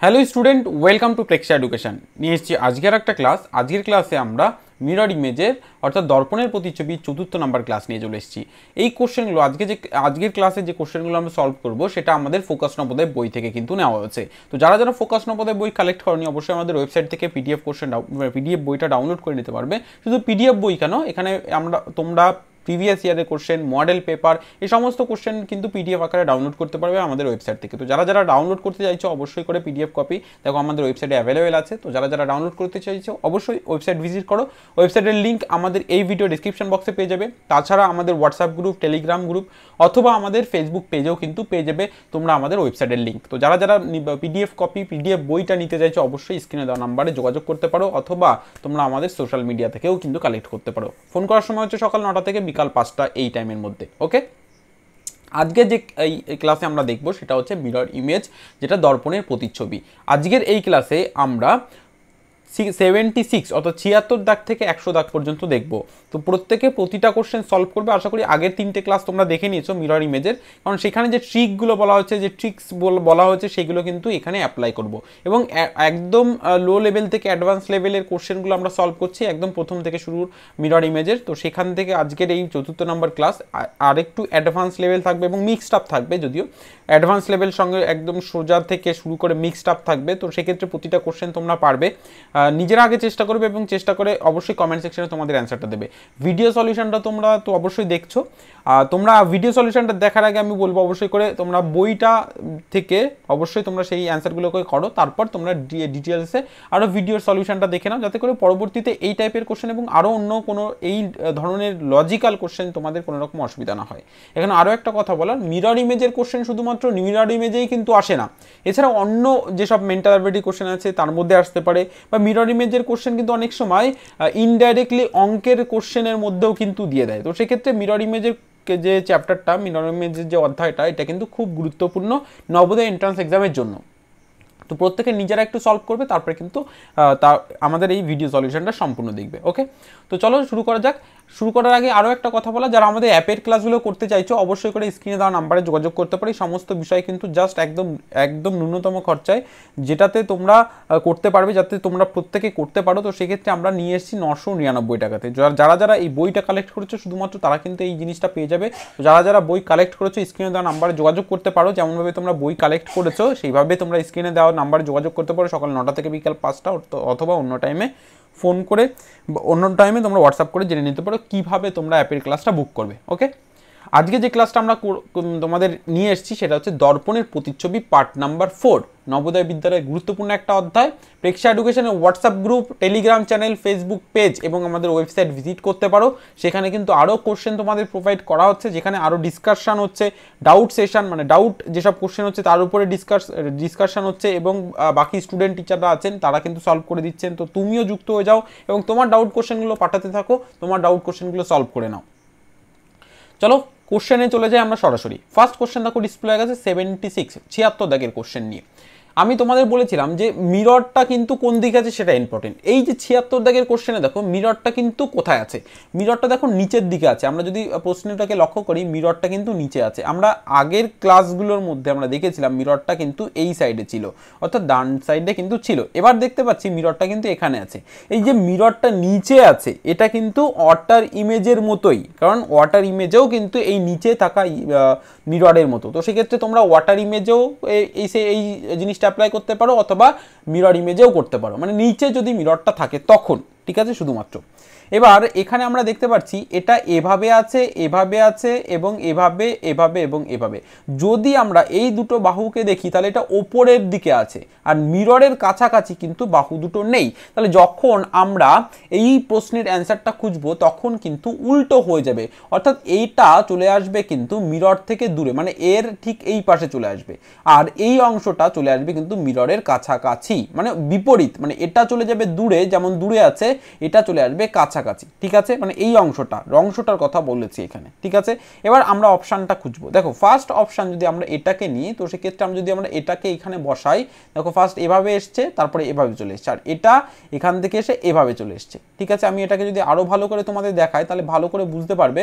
Hello student, welcome to Plexa education. নিয়ে এসেছি আজকের একটা ক্লাস। আজকের ক্লাসে আমরা মিরর ইমেজের অর্থাৎ দর্পণের প্রতিচ্ছবি 4th নাম্বার ক্লাস নিয়ে চলে এসেছি। এই কোশ্চেনগুলো আজকের ক্লাসে যে কোশ্চেনগুলো আমরা সলভ করব সেটা আমাদের ফোকাস নবোদয় বই থেকে কিন্তু নেওয়া হয়েছে। তো যারা যারা ফোকাস নবোদয় বই কালেক্ট করেনি অবশ্যই আমাদের ওয়েবসাইট থেকে পিডিএফ বইটা ডাউনলোড করে নিতে পারবে। শুধু পিডিএফ বই কেন, এখানে তোমরা প্রিভিয়াস ইয়ারের কোশ্চেন, মডেল পেপার, এই সমস্ত কোশ্চেন কিন্তু পিডিএফ আকারে ডাউনলোড করতে পারবে আমাদের ওয়েবসাইট থেকে। তো যারা যারা ডাউনলোড করতে চাইছো অবশ্যই করে পিডিএফ কপি দেখো আমাদের ওয়েবসাইটে অ্যাভেলেবেল আছে। তো যারা যারা ডাউনলোড করতে চাইছো অবশ্যই ওয়েবসাইট ভিজিট করো। ওয়েবসাইটের লিঙ্ক আমাদের এই ভিডিও ডিসক্রিপশন বক্সে পেয়ে যাবে। তাছাড়া আমাদের হোয়াটসঅ্যাপ গ্রুপ, টেলিগ্রাম গ্রুপ অথবা আমাদের ফেসবুক পেজেও কিন্তু পেয়ে যাবে তোমরা আমাদের ওয়েবসাইটের লিঙ্ক। তো যারা যারা পিডিএফ কপি, পিডিএফ বইটা নিতে চাইছো অবশ্যই স্ক্রিনে দেওয়া নাম্বারে যোগাযোগ করতে পারো, অথবা তোমরা আমাদের সোশ্যাল মিডিয়া থেকেও কিন্তু কালেক্ট করতে পারো। ফোন করার সময় হচ্ছে সকাল 9টা থেকে বিকাল 5টা, এই টাইমের মধ্যে। ওকে, আজকে যে এই ক্লাসে আমরা দেখব সেটা হচ্ছে মিরর ইমেজ, যেটা দর্পণের প্রতিচ্ছবি। আজকের এই ক্লাসে আমরা 76 অর্থাৎ 76 দাগ থেকে 100 দাগ পর্যন্ত দেখব। তো প্রত্যেকে প্রতিটা কোশ্চেন সলভ করবে। আশা করি আগের 3টে ক্লাস তোমরা দেখে নিয়েছো মিরর ইমেজের, কারণ সেখানে যে ট্রিকগুলো বলা হচ্ছে, যে ট্রিক্স বলা হয়েছে, সেগুলো কিন্তু এখানে অ্যাপ্লাই করব। এবং একদম লো লেভেল থেকে অ্যাডভান্স লেভেলের কোশ্চেনগুলো আমরা সলভ করছি একদম প্রথম থেকে শুরু মিরর ইমেজের। তো সেখান থেকে আজকের এই 4th নাম্বার ক্লাস আরেকটু অ্যাডভান্স লেভেল থাকবে এবং মিক্সড আপ থাকবে। যদিও অ্যাডভান্স লেভেল সঙ্গে একদম সোজা থেকে শুরু করে মিক্সড আপ থাকবে। তো সেক্ষেত্রে প্রতিটা কোশ্চেন তোমরা পারবে। নিজেরা আগে চেষ্টা করবে এবং চেষ্টা করে অবশ্যই কমেন্ট সেকশনে তোমাদের অ্যান্সারটা দেবে। ভিডিও সলিউশনটা তোমরা তো অবশ্যই দেখছো। তোমরা ভিডিও সলিউশনটা দেখার আগে আমি বলবো অবশ্যই করে তোমরা বইটা থেকে অবশ্যই তোমরা সেই অ্যান্সারগুলোকে করো, তারপর তোমরা ডিটেলসে আরও ভিডিওর সলিউশনটা দেখে নাও, যাতে করে পরবর্তীতে এই টাইপের কোশ্চেন এবং আরও অন্য কোনো এই ধরনের লজিক্যাল কোশ্চেন তোমাদের কোনো রকম অসুবিধা না হয়। এখানে আরও একটা কথা বলার, মিরর ইমেজের কোশ্চেন শুধুমাত্র মিরর ইমেজেই কিন্তু আসে না, এছাড়া অন্য যেসব মেন্টাল অ্যাবিলিটি কোশ্চেন আছে তার মধ্যে আসতে পারে, বা মিরর ইমেজের কোশ্চেন কিন্তু অনেক সময় ইনডাইরেক্টলি অঙ্কের কোশ্চেনের মধ্যেও কিন্তু দিয়ে দেয়। তো সেক্ষেত্রে মিরর ইমেজের যে চ্যাপ্টারটা, মিরর ইমেজের যে অধ্যায়টা, এটা কিন্তু খুব গুরুত্বপূর্ণ নবোদয় এন্ট্রান্স এক্সামের জন্য। তো প্রত্যেকে নিজেরা একটু সলভ করবে, তারপরে কিন্তু আমাদের এই ভিডিও সলিউশনটা সম্পূর্ণ দেখবে। ওকে, তো চলো শুরু করা যাক। শুরু করার আগে আরও একটা কথা বলা, যারা আমাদের অ্যাপের ক্লাসগুলো করতে চাইছো অবশ্যই করে স্ক্রিনে দেওয়া নাম্বারে যোগাযোগ করতে পারি। সমস্ত বিষয় কিন্তু জাস্ট একদম ন্যূনতম খরচায় যেটাতে তোমরা করতে পারবে, যাতে তোমরা প্রত্যেকে করতে পারো। তো সেক্ষেত্রে আমরা নিয়ে এসেছি 999 টাকাতে। যারা যারা এই বইটা কালেক্ট করেছো শুধুমাত্র তারা কিন্তু এই জিনিসটা পেয়ে যাবে। তো যারা যারা বই কালেক্ট করেছো স্ক্রিনে দেওয়া নাম্বারে যোগাযোগ করতে পারো। যেমনভাবে তোমরা বই কালেক্ট করেছো সেইভাবে তোমরা স্ক্রিনে দেওয়া নাম্বারে যোগাযোগ করতে পারো সকাল 9টা থেকে বিকাল 5টা, অথবা অন্য টাইমে ফোন করে, অন্য টাইমে তোমরা হোয়াটসঅ্যাপ করে জেনে নিতে পারো কীভাবে তোমরা অ্যাপের ক্লাসটা বুক করবে। ওকে, আজকে যে ক্লাসটা আমরা তোমাদের নিয়ে এসেছি সেটা হচ্ছে দর্পণের প্রতিচ্ছবি পার্ট নাম্বার 4, নবোদয় বিদ্যালয়ের গুরুত্বপূর্ণ একটা অধ্যায়। প্রেক্ষা এডুকেশনের WhatsApp group, Telegram channel, Facebook page এবং আমাদের ওয়েবসাইট ভিজিট করতে পারো। সেখানে কিন্তু আরও কোশ্চেন তোমাদের প্রোভাইড করা হচ্ছে, যেখানে আরও ডিসকাশন হচ্ছে, ডাউট সেশন, মানে ডাউট যেসব কোশ্চেন হচ্ছে তার উপরে ডিসকাশন হচ্ছে, এবং বাকি স্টুডেন্ট টিচাররা আছেন তারা কিন্তু সলভ করে দিচ্ছেন। তো তুমিও যুক্ত হয়ে যাও এবং তোমার ডাউট কোশ্চেনগুলো পাঠাতে থাকো, তোমার ডাউট কোশ্চেনগুলো সলভ করে নাও। চলো কোশ্চেনে চলে যাই আমরা সরাসরি। ফার্স্ট কোশ্চেন দেখো ডিসপ্লে হয়ে গেছে 76 দাগের কোশ্চেন নিয়ে। আমি তোমাদের বলেছিলাম যে মিররটা কিন্তু কোন দিকে আছে সেটা ইম্পর্টেন্ট। এই যে 76 দাগের কোশ্চেনে দেখো মিররটা কিন্তু কোথায় আছে, মিররটা দেখো নিচের দিকে আছে। আমরা যদি প্রশ্নটাকে লক্ষ্য করি মিররটা কিন্তু নিচে আছে। আমরা আগের ক্লাসগুলোর মধ্যে আমরা দেখেছিলাম মিররটা কিন্তু এই সাইডে ছিল, অর্থাৎ ডান সাইডে কিন্তু ছিল। এবার দেখতে পাচ্ছি মিররটা কিন্তু এখানে আছে। এই যে মিররটা নিচে আছে এটা কিন্তু ওয়াটার ইমেজের মতোই, কারণ ওয়াটার ইমেজেও কিন্তু এই নিচে থাকা মিররের মতো। তো সেক্ষেত্রে তোমরা ওয়াটার ইমেজেও এই জিনিসটা অ্যাপ্লাই করতে পারো, অথবা মিরর ইমেজেও করতে পারো, মানে নিচে যদি মিররটা থাকে তখন, ঠিক আছে, শুধুমাত্র। এবার এখানে আমরা দেখতে পাচ্ছি এটা এভাবে আছে, এভাবে আছে, এবং এভাবে, এভাবে এবং এভাবে। যদি আমরা এই দুটো বাহুকে দেখি তাহলে এটা ওপরের দিকে আছে, আর মিররের কাছাকাছি কিন্তু বাহু দুটো নেই। তাহলে যখন আমরা এই প্রশ্নের অ্যান্সারটা খুঁজবো তখন কিন্তু উল্টো হয়ে যাবে, অর্থাৎ এইটা চলে আসবে কিন্তু মিরর থেকে দূরে, মানে এর ঠিক এই পাশে চলে আসবে, আর এই অংশটা চলে আসবে কিন্তু মিররের কাছাকাছি, মানে বিপরীত, মানে এটা চলে যাবে দূরে, যেমন দূরে আছে, এটা চলে আসবে কাছাকাছি, ঠিক আছে, মানে এই অংশটার কথা বলেছি এখানে, ঠিক আছে। এবার আমরা অপশানটা খুঁজবো। দেখো ফার্স্ট অপশান যদি আমরা এটাকে নিই, তো সেক্ষেত্রে আমরা যদি আমরা এটাকে এখানে বসাই, দেখো ফার্স্ট এভাবে এসছে, তারপরে এভাবে চলে এসছে, আর এটা এখান থেকে এসে এভাবে চলে এসছে, ঠিক আছে। আমি এটাকে যদি আরো ভালো করে তোমাদের দেখাই তাহলে ভালো করে বুঝতে পারবে।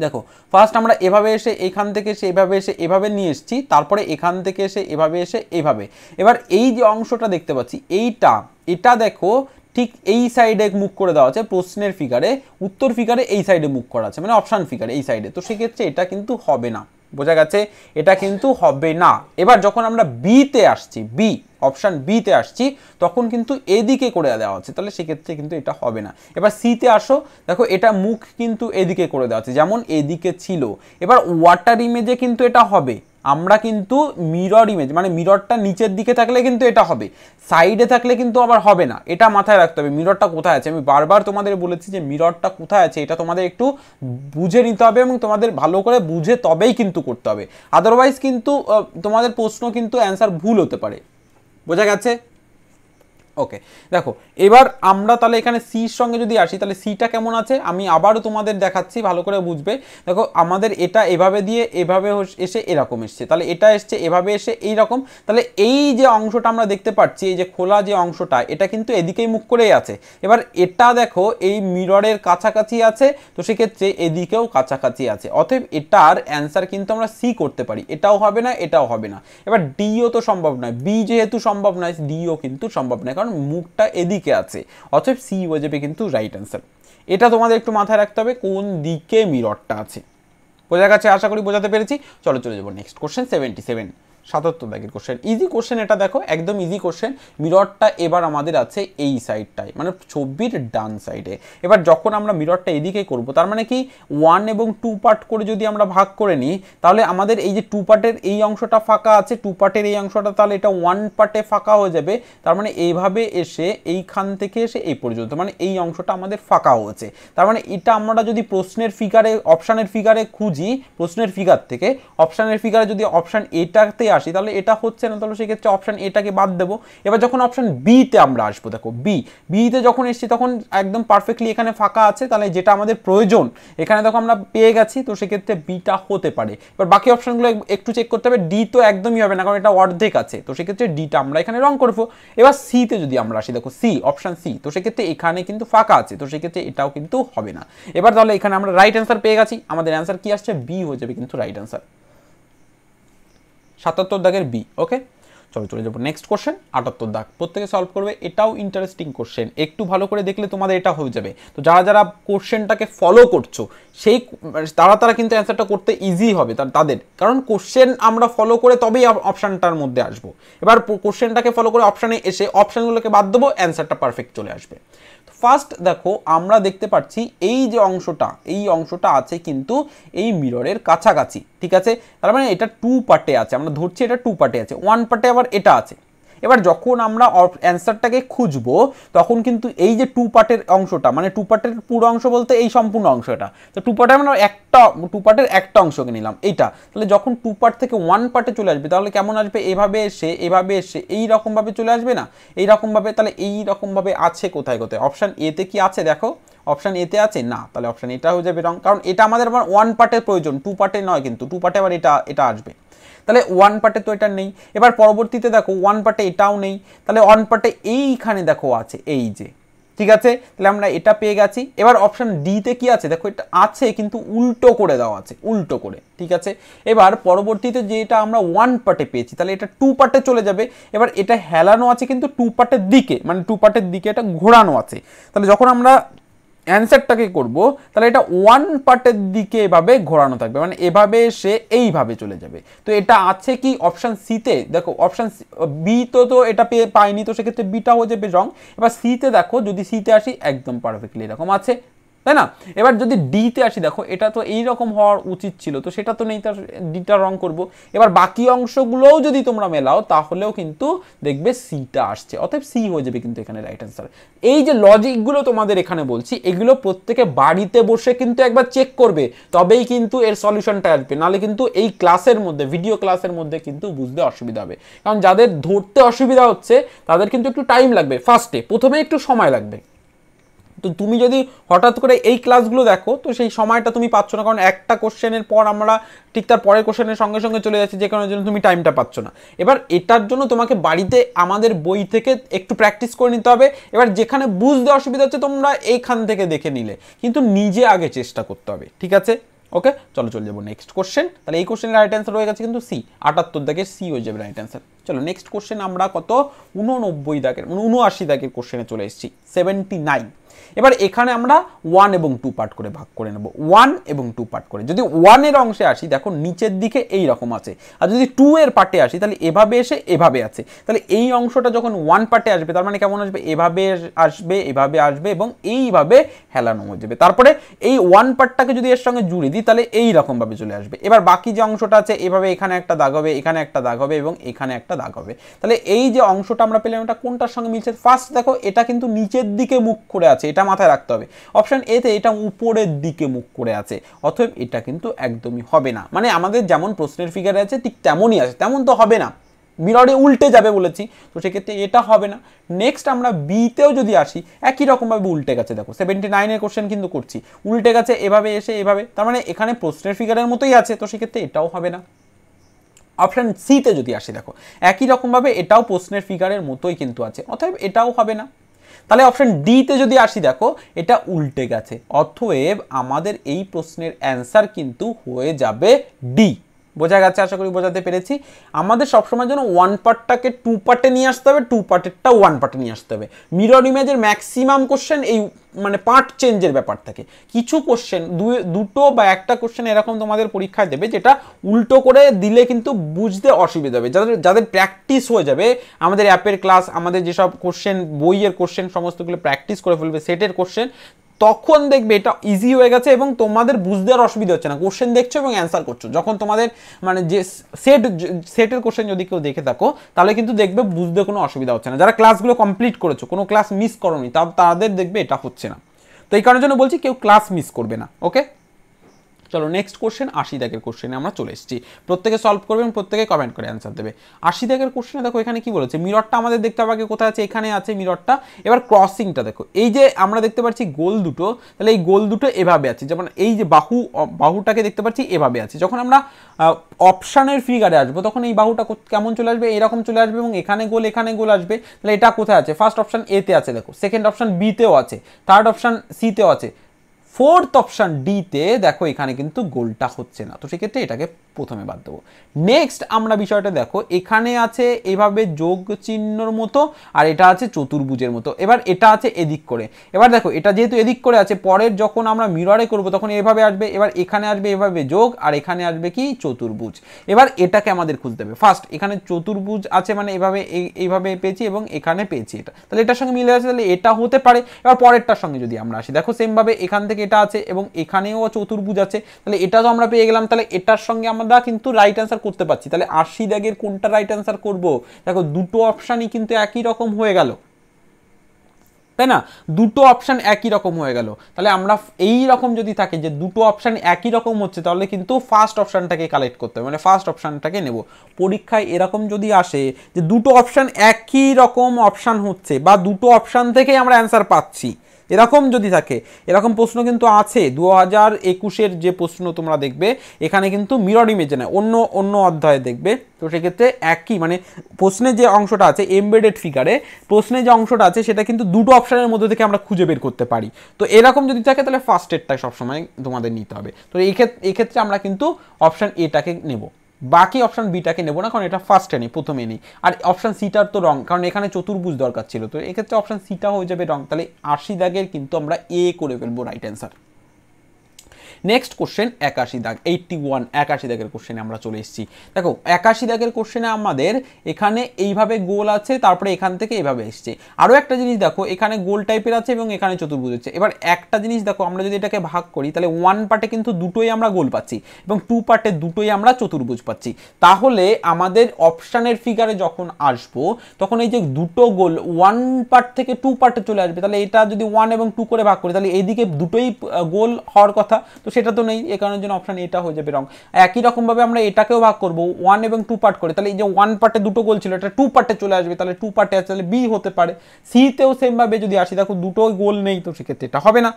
দেখো ফার্স্ট আমরা এভাবে এসে এইখান থেকে এসে এভাবে এসে এভাবে নিয়ে এসেছি, তারপরে এখান থেকে এসে এভাবে এসে এইভাবে। এবার এই যে অংশটা দেখতে পাচ্ছি এটা দেখো ঠিক এই সাইডে মুখ করে দেওয়া আছে প্রশ্নের ফিগারে, উত্তর ফিগারে এই সাইডে মুখ করা আছে, মানে অপশান ফিগারে এই সাইডে। তো সেক্ষেত্রে এটা কিন্তু হবে না, বোঝা গেছে? এটা কিন্তু হবে না। এবার যখন আমরা বিতে আসছি, অপশান বিতে আসছি, তখন কিন্তু এদিকে করে দেওয়া আছে, তাহলে সেক্ষেত্রে কিন্তু এটা হবে না। এবার সিতে আসো, দেখো এটা মুখ কিন্তু এদিকে করে দেওয়া আছে, যেমন এদিকে ছিল। এবার ওয়াটার ইমেজে কিন্তু এটা হবে, আমরা কিন্তু মিরর ইমেজ মানে মিররটা নিচের দিকে থাকলে কিন্তু এটা হবে, সাইডে থাকলে কিন্তু আবার হবে না। এটা মাথায় রাখতে হবে মিররটা কোথায় আছে। আমি বারবার তোমাদের বলেছি যে মিররটা কোথায় আছে এটা তোমাদের একটু বুঝে নিতে হবে এবং তোমাদের ভালো করে বুঝে তবেই কিন্তু করতে হবে, আদারওয়াইজ কিন্তু তোমাদের প্রশ্ন কিন্তু অ্যান্সার ভুল হতে পারে, বোঝা গেছে? ওকে, দেখো এবার আমরা তাহলে এখানে সির সঙ্গে যদি আসি, তাহলে সিটা কেমন আছে আমি আবারও তোমাদের দেখাচ্ছি, ভালো করে বুঝবে। দেখো আমাদের এটা এভাবে দিয়ে এভাবে এসে এরকম এসছে, তাহলে এটা এসছে এভাবে এসে এই রকম। তাহলে এই যে অংশটা আমরা দেখতে পাচ্ছি, এই যে খোলা যে অংশটা, এটা কিন্তু এদিকেই মুখ করেই আছে। এবার এটা দেখো এই মিররের কাছাকাছি আছে, তো সেক্ষেত্রে এদিকেও কাছাকাছি আছে, অতএব এটার অ্যান্সার কিন্তু আমরা সি করতে পারি। এটাও হবে না, এটাও হবে না। এবার ডিও তো সম্ভব নয়, বি যেহেতু সম্ভব নয়, ডিও কিন্তু সম্ভব নয়, কারণ মুখটা এদিকে আছে, অতএব সি হয়ে যাবে কিন্তু রাইট অ্যান্সার। এটা তোমাদের একটু মাথায় রাখতে হবে কোন দিকে মিররটা আছে, বোঝা গেছে? আশা করি বোঝাতে পেরেছি। চলো চলে যাবো নেক্সট কোশ্চেন 77, 77 দাগের কোশ্চেন। ইজি কোশ্চেন এটা, দেখো একদম ইজি কোশ্চেন। মিররটা এবার আমাদের আছে এই সাইডটায়, মানে ছবির ডান সাইডে। এবার যখন আমরা মিররটা এদিকে করব, তার মানে কি 1 এবং 2 পার্ট করে যদি আমরা ভাগ করে নিই, তাহলে আমাদের এই যে 2 পার্টের এই অংশটা ফাঁকা আছে, 2 পার্টের এই অংশটা, তাহলে এটা 1 পার্টে ফাঁকা হয়ে যাবে। তার মানে এইভাবে এসে এইখান থেকে এসে এই পর্যন্ত, মানে এই অংশটা আমাদের ফাঁকা হয়েছে। তার মানে এটা আমরা যদি প্রশ্নের ফিগারে অপশানের ফিগারে খুঁজি, প্রশ্নের ফিগার থেকে অপশানের ফিগারে যদি অপশান এটাতে আসি, তাহলে এটা হচ্ছে না, তাহলে সেক্ষেত্রে অপশান এটাকে বাদ দেবো। এবার যখন অপশান বিতে আমরা আসবো, দেখো বিতে যখন এসছি তখন একদম পারফেক্টলি এখানে ফাঁকা আছে, তাহলে যেটা আমাদের প্রয়োজন এখানে দেখো আমরা পেয়ে গেছি, তো সেক্ষেত্রে বিটা হতে পারে। এবার বাকি অপশানগুলো একটু চেক করতে হবে। ডি তো একদমই হবে না, কারণ এটা অর্ধেক আছে, তো সেক্ষেত্রে ডিটা আমরা এখানে রং করবো। এবার সিতে যদি আমরা আসি, দেখো সি, অপশান সি, তো সেক্ষেত্রে এখানে কিন্তু ফাঁকা আছে, তো সেক্ষেত্রে এটাও কিন্তু হবে না। এবার তাহলে এখানে আমরা রাইট অ্যান্সার পেয়ে গেছি, আমাদের অ্যান্সার কি আসছে? বি হয়ে যাবে কিন্তু রাইট অ্যান্সার, 77 দাগের বি। ওকে, চলো চলে যাবো নেক্সট কোশ্চেন 78 দাগ। প্রত্যেকে সলভ করবে, এটাও ইন্টারেস্টিং কোশ্চেন, একটু ভালো করে দেখলে তোমাদের এটা হয়ে যাবে। তো যারা যারা কোশ্চেনটাকে ফলো করছো সেই তারা কিন্তু অ্যান্সারটা করতে ইজি হবে তাদের, কারণ কোশ্চেন আমরা ফলো করে তবেই অপশানটার মধ্যে আসবো। এবার কোশ্চেনটাকে ফলো করে অপশানে এসে অপশানগুলোকে বাদ দেবো, অ্যান্সারটা পারফেক্ট চলে আসবে। ফার্স্ট দেখো আমরা দেখতে পাচ্ছি এই যে অংশটা, এই অংশটা আছে কিন্তু এই মিররের কাছাকাছি, ঠিক আছে? তার মানে এটা 2 পার্টে আছে, আমরা ধরছি এটা 2 পার্টে আছে, 1 পার্টে আবার এটা আছে। এবার যখন আমরা অ্যান্সারটাকে খুঁজবো, তখন কিন্তু এই যে 2 পার্টের অংশটা, মানে 2 পার্টের পুরো অংশ বলতে এই সম্পূর্ণ অংশটা, তো 2 পার্টে আমরা 2 পার্টের একটা অংশকে নিলাম এইটা, তাহলে যখন 2 পার্ট থেকে 1 পার্টে চলে আসবে, তাহলে কেমন আসবে? এভাবে এসে এই রকমভাবে চলে আসবে না, এই রকমভাবে। তাহলে এই রকমভাবে আছে কোথায় কোথায়? অপশান এতে কি আছে? দেখো অপশান এতে আছে না, তাহলে অপশান এটা হয়ে যাবে রং, কারণ এটা আমাদের আবার 1 পার্টের প্রয়োজন, 2 পার্টে নয়, কিন্তু 2 পার্টে আবার এটা আসবে, তাহলে 1 পার্টে তো এটা নেই। এবার পরবর্তীতে দেখো 1 পার্টে এটাও নেই, তাহলে 1 পার্টে এইখানে দেখো আছে এই যে, ঠিক আছে? তাহলে আমরা এটা পেয়ে গেছি। এবার অপশান ডিতে কি আছে? দেখো এটা আছে কিন্তু উল্টো করে দেওয়া আছে, উল্টো করে, ঠিক আছে? এবার পরবর্তীতে যেটা আমরা 1 পার্টে পেয়েছি, তাহলে এটা 2 পার্টে চলে যাবে। এবার এটা হেলানো আছে কিন্তু 2 পার্টের দিকে, মানে 2 পার্টের দিকে এটা ঘোরানো আছে, তাহলে যখন আমরা অ্যান্সারটাকে করব, তাহলে এটা 1 পার্টের দিকে এভাবে ঘোরানো থাকবে, মানে এভাবে সে এইভাবে চলে যাবে। তো এটা আছে কি অপশান সিতে? দেখো অপশান বি তো এটা পাইনি, তো সেক্ষেত্রে বিটা হয়ে যাবে রং। এবার সিতে দেখো, যদি সিতে আসি একদম পারফেক্টলি এরকম আছে, তাই না? এবার যদি ডিতে আসি, দেখো এটা তো এইরকম হওয়ার উচিত ছিল, তো সেটা তো নেই, তার ডিটা রং করব। এবার বাকি অংশগুলোও যদি তোমরা মেলাও, তাহলেও কিন্তু দেখবে সিটা আসছে, অতএব সি হয়ে যাবে কিন্তু এখানে রাইট অ্যান্সার। এই যে লজিকগুলো তোমাদের এখানে বলছি, এগুলো প্রত্যেকে বাড়িতে বসে কিন্তু একবার চেক করবে, তবেই কিন্তু এর সলিউশনটা আসবে, নাহলে কিন্তু এই ক্লাসের মধ্যে, ভিডিও ক্লাসের মধ্যে কিন্তু বুঝতে অসুবিধা হবে। কারণ যাদের ধরতে অসুবিধা হচ্ছে তাদের কিন্তু একটু টাইম লাগবে, প্রথমে একটু সময় লাগবে। তো তুমি যদি হঠাৎ করে এই ক্লাসগুলো দেখো, তো সেই সময়টা তুমি পাচ্ছ না, কারণ একটা কোশ্চেনের পর আমরা ঠিক তার পরের কোশ্চেনের সঙ্গে সঙ্গে চলে যাচ্ছি, যে কারণের জন্য তুমি টাইমটা পাচ্ছ না। এবার এটার জন্য তোমাকে বাড়িতে আমাদের বই থেকে একটু প্র্যাকটিস করে নিতে হবে। এবার যেখানে বুঝতে অসুবিধা হচ্ছে তোমরা এইখান থেকে দেখে নিলে, কিন্তু নিজে আগে চেষ্টা করতে হবে, ঠিক আছে? ওকে, চলো চলে যাবো নেক্সট কোশ্চেন। তাহলে এই কোশ্চেনের রাইট অ্যান্সার হয়ে গেছে কিন্তু সি, 78 দাগের সি হয়ে যাবে রাইট অ্যান্সার। চলো নেক্সট কোশ্চেন আমরা কত 89 দাগের 79 দাগের কোশ্চেনে চলে এসেছি, 79। এবার এখানে আমরা 1 এবং 2 পার্ট করে ভাগ করে নেব, 1 এবং 2 পার্ট করে। যদি 1 এর অংশে আসি দেখো নিচের দিকে এই রকম আছে, আর যদি 2 এর পার্টে আসি তাহলে এভাবে এসে এভাবে আছে। তাহলে এই অংশটা যখন 1 পার্টে আসবে তার মানে কেমন আসবে, এভাবে আসবে, এভাবে আসবে এবং এইভাবে হেলানো হয়ে যাবে। তারপরে এই 1 পার্টটাকে যদি এর সঙ্গে জুড়ে দিই তাহলে এই রকম ভাবে চলে আসবে। এবার বাকি যে অংশটা আছে এভাবে এখানে একটা দাগ হবে, এখানে একটা দাগ হবে এবং এখানে একটা দাগ হবে। তাহলে এই যে অংশটা আমরা পেলাম এটা কোনটার সঙ্গে মিলছে, ফার্স্ট দেখো এটা কিন্তু নিচের দিকে মুখ করে আছে, এটা মাথায় রাখতে হবে। অপশন এ তে এটা উপরের দিকে মুখ করে আছে, অতএব এটা কিন্তু একদমই হবে না। মানে আমাদের যেমন প্রশ্নের ফিগারে আছে ঠিক তেমনই আছে, তেমন তো হবে না, মিররে উল্টে যাবে বলেছি, তো সেক্ষেত্রে এটা হবে না। নেক্সট আমরা বিতেও যদি আসি একই রকমভাবে উল্টে গেছে, দেখো 79 এর কোশ্চেন কিন্তু করছি, উল্টে গেছে এভাবে এসে এভাবে, তার মানে এখানে প্রশ্নের ফিগারের মতোই আছে, তো সেক্ষেত্রে এটাও হবে না। অপশন সিতে যদি আসি দেখো একই রকমভাবে এটাও প্রশ্নের ফিগারের মতোই কিন্তু আছে, অতএব এটাও হবে না। তাহলে অপশন ডিতে যদি আসি দেখো এটা উল্টে গেছে, অতএব আমাদের এই প্রশ্নের অ্যান্সার কিন্তু হয়ে যাবে ডি। বোঝা গেছে, আশা করি বোঝাতে পেরেছি। আমাদের সবসময় যেন 1 পার্টটাকে 2 পার্টে নিয়ে আসতে হবে, 2 পার্টেরটা 1 পার্টে নিয়ে আসতে হবে। মিরর ইমেজের ম্যাক্সিমাম কোশ্চেন এই মানে পার্ট চেঞ্জের ব্যাপার থাকে। কিছু কোশ্চেন দুটো বা একটা কোশ্চেন এরকম তোমাদের পরীক্ষায় দেবে যেটা উল্টো করে দিলে কিন্তু বুঝতে অসুবিধা হবে। যাদের প্র্যাকটিস হয়ে যাবে, আমাদের অ্যাপের ক্লাস, আমাদের যেসব কোশ্চেন বইয়ের কোশ্চেন সমস্তগুলো প্র্যাকটিস করে ফেলবে সেটের কোশ্চেন, তখন দেখবে এটা ইজি হয়ে গেছে এবং তোমাদের বুঝতে আর অসুবিধা হচ্ছে না। কোশ্চেন দেখছো এবং অ্যান্সার করছো, যখন তোমাদের মানে যে সেটের কোশ্চেন যদি কেউ দেখে থাকো তাহলে কিন্তু দেখবে বুঝতে কোনো অসুবিধা হচ্ছে না। যারা ক্লাসগুলো কমপ্লিট করেছো, কোনো ক্লাস মিস করোনি, তাদের দেখবে এটা হচ্ছে না। তো এই কারণের জন্য বলছি কেউ ক্লাস মিস করবে না। ওকে, চলো নেক্সট কোশ্চেন 80 দাগের কোশ্চেনে আমরা চলে এসেছি। প্রত্যেকে সলভ করবে এবং প্রত্যেকে কমেন্ট করে অ্যান্সার দেবে। 80 দাগের কোশ্চেনে দেখো এখানে কি বলেছে, মিররটা আমাদের দেখতে হবে আগে কোথায় আছে, এখানে আছে মিররটা। এবার ক্রসিংটা দেখো, এই যে আমরা দেখতে পাচ্ছি গোল দুটো, তাহলে এই গোল দুটো এভাবে আছে, যেমন এই যে বাহুটাকে দেখতে পাচ্ছি এভাবে আছে। যখন আমরা অপশানের ফিগারে আসবো তখন এই বাহুটা কেমন চলে আসবে, এরকম চলে আসবে এবং এখানে গোল আসবে। তাহলে এটা কোথায় আছে, ফার্স্ট অপশান এতে আছে দেখো, সেকেন্ড অপশান বিতেও আছে, থার্ড অপশান সিতেও আছে, ফোর্থ অপশান ডিতে দেখো এখানে কিন্তু গোলটা হচ্ছে না, তো সেক্ষেত্রে এটাকে প্রথমে বাদ দেবো। নেক্সট আমরা বিষয়টা দেখো, এখানে আছে এভাবে যোগ চিহ্নর মতো আর এটা আছে চতুর্ভুজের মতো, এবার এটা আছে এদিক করে। এবার দেখো এটা যেহেতু এদিক করে আছে, পরের যখন আমরা মিররে করব তখন এভাবে আসবে, এবার এখানে আসবে এভাবে যোগ আর এখানে আসবে কি চতুর্ভুজ। এবার এটাকে আমাদের খুঁজতে হবে। ফার্স্ট এখানে চতুর্ভুজ আছে মানে এভাবে এইভাবে পেয়েছি এবং এখানে পেয়েছি এটা, তাহলে এটার সঙ্গে মিলে আছে, তাহলে এটা হতে পারে। এবার পরেরটার সঙ্গে যদি আমরা আসি দেখো সেমভাবে এখান থেকে এটা আছে এবং এখানেও চতুর্ভুজ আছে, তাহলে এটা তো আমরা পেয়ে গেলাম। তাহলে এটার সঙ্গে আমরা কিন্তু রাইট অ্যান্সার করতে পারছি। তাহলে 80 দাগের কোনটা রাইট অ্যান্সার করব, দেখো দুটো অপশানই কিন্তু একই রকম হয়ে গেল, তাই না? দুটো অপশান একই রকম হয়ে গেল। তাহলে আমরা এই রকম যদি থাকে যে দুটো অপশান একই রকম হচ্ছে, তাহলে কিন্তু ফার্স্ট অপশানটাকে কালেক্ট করতে হবে, মানে ফার্স্ট অপশানটাকে নেব। পরীক্ষায় এরকম যদি আসে যে দুটো অপশান একই রকম অপশান হচ্ছে বা দুটো অপশান থেকেই আমরা অ্যান্সার পাচ্ছি, এরকম যদি থাকে, এরকম প্রশ্ন কিন্তু আছে 2021-এর যে প্রশ্ন তোমরা দেখবে, এখানে কিন্তু মিরর ইমেজে নয় অন্য অধ্যায়ে দেখবে। তো সেক্ষেত্রে একই মানে প্রশ্নের যে অংশটা আছে এমবেডেড ফিগারে, প্রশ্নের যে অংশটা আছে সেটা কিন্তু দুটো অপশানের মধ্যে থেকে আমরা খুঁজে বের করতে পারি। তো এরকম যদি থাকে তাহলে ফার্স্ট এডটা সবসময় তোমাদের নিতে হবে। তো এক্ষেত্রে আমরা কিন্তু অপশান এটাকে নেব, বাকি অপশান বিটাকে নেবো না, কারণ এটা ফার্স্টে নেই, প্রথমে নেই। আর অপশান সিটার তো রং, কারণ এখানে চতুর্ভুজ দরকার ছিল, তো এক্ষেত্রে অপশান সিটা হয়ে যাবে রং। তাহলে 80 দাগের কিন্তু আমরা এ করে ফেলবো রাইট অ্যান্সার। নেক্সট কোশ্চেন 81 দাগ, 81 81 দাগের কোশ্চেনে আমরা চলে এসেছি। দেখো 81 দাগের কোশ্চেনে আমাদের এখানে এইভাবে গোল আছে, তারপরে এখান থেকে এইভাবে এসছে। আরও একটা জিনিস দেখো, এখানে গোল টাইপের আছে এবং এখানে চতুর্ভুজ হচ্ছে। এবার একটা জিনিস দেখো, আমরা যদি এটাকে ভাগ করি তাহলে 1 পার্টে কিন্তু দুটোই আমরা গোল পাচ্ছি এবং 2 পার্টে দুটোই আমরা চতুর্ভুজ পাচ্ছি। তাহলে আমাদের অপশানের ফিগারে যখন আসবো তখন এই যে দুটো গোল 1 পার্ট থেকে 2 পার্টে চলে আসবে, তাহলে এটা যদি 1 এবং 2 করে ভাগ করি তাহলে এইদিকে দুটোই গোল হওয়ার কথা, তো সেটা তো নেই, এ কারণের জন্য অপশান এটা হয়ে যাবে রং। একই রকমভাবে আমরা এটাকেও ভাগ করবো 1 এবং 2 পার্ট করে, তাহলে এই যে 1 পার্টে দুটো গোল ছিল এটা 2 পার্টে চলে আসবে, তাহলে 2 পার্টে আছে, তাহলে বি হতে পারে। সিতেও সেমভাবে যদি আসি দেখো দুটো গোল নেই, তো সেক্ষেত্রে এটা হবে না।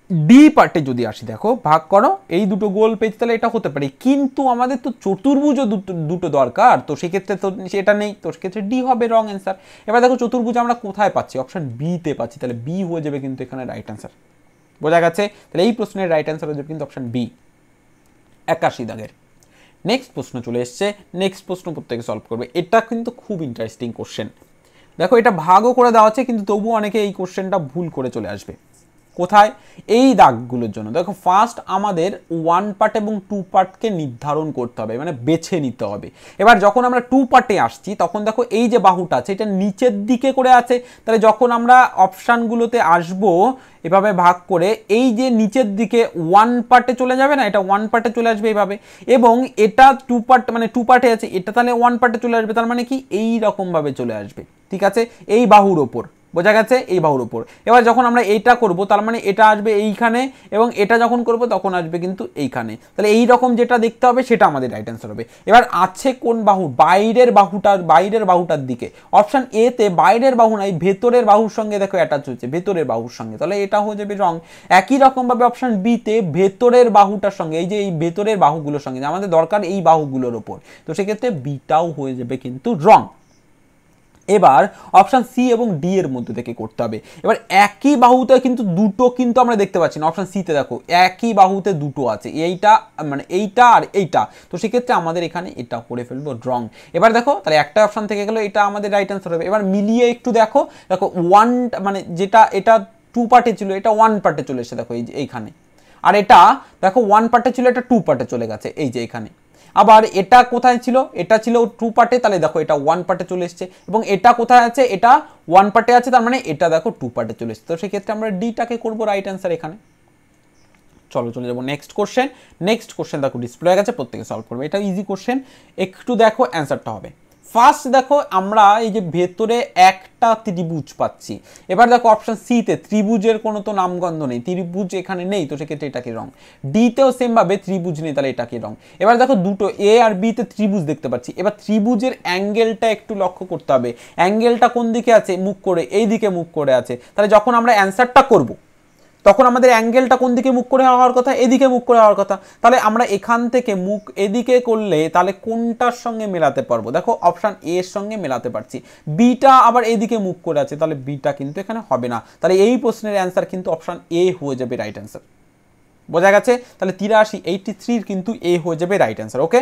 ডি পার্টে যদি আসি দেখো ভাগ করো, এই দুটো গোল পেয়েছি তাহলে এটা হতে পারে, কিন্তু আমাদের তো চতুর্ভুজও দুটো দরকার, তো সেক্ষেত্রে তো সেটা নেই, তো সেক্ষেত্রে ডি হবে রং অ্যান্সার। এবার দেখো চতুর্ভুজ আমরা কোথায় পাচ্ছি, অপশান বিতে পাচ্ছি, তাহলে বি হয়ে যাবে কিন্তু এখানে রাইট অ্যান্সার। বোঝা গেছে? তাহলে এই প্রশ্নের রাইট অ্যান্সার হয়ে যাবে কিন্তু অপশন বি, 81 দাগের। নেক্সট প্রশ্ন চলে এসছে, নেক্সট প্রশ্ন প্রত্যেকে সলভ করবে। এটা কিন্তু খুব ইন্টারেস্টিং কোশ্চেন। দেখো এটা ভাগও করে দেওয়া আছে, কিন্তু তবুও অনেকে এই কোশ্চেনটা ভুল করে চলে আসবে। কোথায়? এই দাগগুলোর জন্য। দেখো ফার্স্ট আমাদের 1 পার্ট এবং 2 পার্টকে নির্ধারণ করতে হবে, মানে বেছে নিতে হবে। এবার যখন আমরা 2 পার্টে আসছি তখন দেখো এই যে বাহুটা আছে এটা নিচের দিকে করে আছে, তাহলে যখন আমরা অপশানগুলোতে আসবো এভাবে ভাগ করে, এই যে নিচের দিকে 1 পার্টে চলে যাবে না, এটা 1 পার্টে চলে আসবে এইভাবে, এবং এটা 2 পার্ট মানে 2 পার্টে আছে, এটা তাহলে 1 পার্টে চলে আসবে, তার মানে কি এই রকমভাবে চলে আসবে। ঠিক আছে, এই বাহুর ওপর, বোঝা গেছে, এই বাহুর উপর। এবার যখন আমরা এইটা করব তার মানে এটা আসবে এইখানে, এবং এটা যখন করব তখন আসবে কিন্তু এইখানে। তাহলে এই রকম যেটা দেখতে হবে সেটা আমাদের রাইট অ্যান্সার হবে। এবার আছে কোন বাহু? বাইরের বাহুটার দিকে। অপশন এ তে বাইরের বাহু নাই, ভেতরের বাহুর সঙ্গে দেখো অ্যাটাচ হচ্ছে, ভেতরের বাহুর সঙ্গে, তাহলে এটা হয়ে যাবে রং। একই রকম ভাবে অপশন বি তে ভেতরের বাহুটার সঙ্গে, এই যে এই ভেতরের বাহুগুলোর সঙ্গে, আমাদের দরকার এই বাহুগুলোর ওপর, তো সেক্ষেত্রে বিটাও হয়ে যাবে কিন্তু রং। এবার অপশন সি এবং ডি এর মধ্যে থেকে করতে হবে। এবার একই বাহুতে কিন্তু দুটো কিন্তু আমরা দেখতে পাচ্ছি না। অপশন সি তে দেখো একই বাহুতে দুটো আছে, এইটা মানে এইটা আর এইটা, তো সেক্ষেত্রে আমাদের এখানে এটা করে ফেলবো রং। এবার দেখো তাহলে একটা অপশন থেকে গেল, এটা আমাদের রাইট অ্যান্সার হবে। এবার মিলিয়ে একটু দেখো, দেখো 1 মানে যেটা এটা 2 পার্টে ছিল এটা 1 পার্টে চলে এসেছে, দেখো এই যে এইখানে। আর এটা দেখো 1 পার্টে ছিল, এটা 2 পার্টে চলে গেছে, এই যে এখানে। আবার এটা কোথায় ছিল? এটা ছিল 2 পার্টে, তাহলে দেখো এটা 1 পার্টে চলে এসেছে। এবং এটা কোথায় আছে? এটা 1 পার্টে আছে, তার মানে এটা দেখো 2 পার্টে চলে এসেছে। তো সেক্ষেত্রে আমরা ডিটাকে করবো রাইট অ্যান্সার এখানে। চলো চলে যাবো নেক্সট কোশ্চেন। নেক্সট কোশ্চেন দেখো ডিসপ্লে হয়ে গেছে, প্রত্যেকে সলভ করবে। এটা ইজি কোশ্চেন, একটু দেখো অ্যান্সারটা হবে। ফার্স্ট দেখো আমরা এই যে ভেতরে একটা ত্রিভুজ পাচ্ছি। এবার দেখো অপশন সি তে ত্রিভুজের কোনো তো নামগন্ধ নেই, ত্রিভুজ এখানে নেই, তো সেক্ষেত্রে এটাকে রং। ডি তেও সেম ভাবে ত্রিভুজ নেই, তাহলে এটাকে রং। এবার দেখো দুটো এ আর বি তে ত্রিভুজ দেখতে পাচ্ছি। এবার ত্রিভুজের অ্যাঙ্গেলটা একটু লক্ষ্য করতে হবে, অ্যাঙ্গেলটা কোন দিকে আছে? মুখ করে, এই দিকে মুখ করে আছে। তাহলে যখন আমরা অ্যান্সারটা করব তখন আমাদের অ্যাঙ্গেলটা কোন দিকে মুখ করে হওয়ার কথা? এদিকে মুখ করে হওয়ার কথা। তাহলে আমরা এখান থেকে মুখ এদিকে করলে তাহলে কোনটার সঙ্গে মেলাতে পারবো? দেখো অপশন এ এর সঙ্গে মেলাতে পারছি। বিটা আবার এদিকে মুখ করে আছে, তাহলে বিটা কিন্তু এখানে হবে না। তাহলে এই প্রশ্নের অ্যান্সার কিন্তু অপশন এ হয়ে যাবে রাইট অ্যান্সার। বোঝা গেছে? তাহলে 83 কিন্তু এ হয়ে যাবে রাইট অ্যান্সার। ওকে,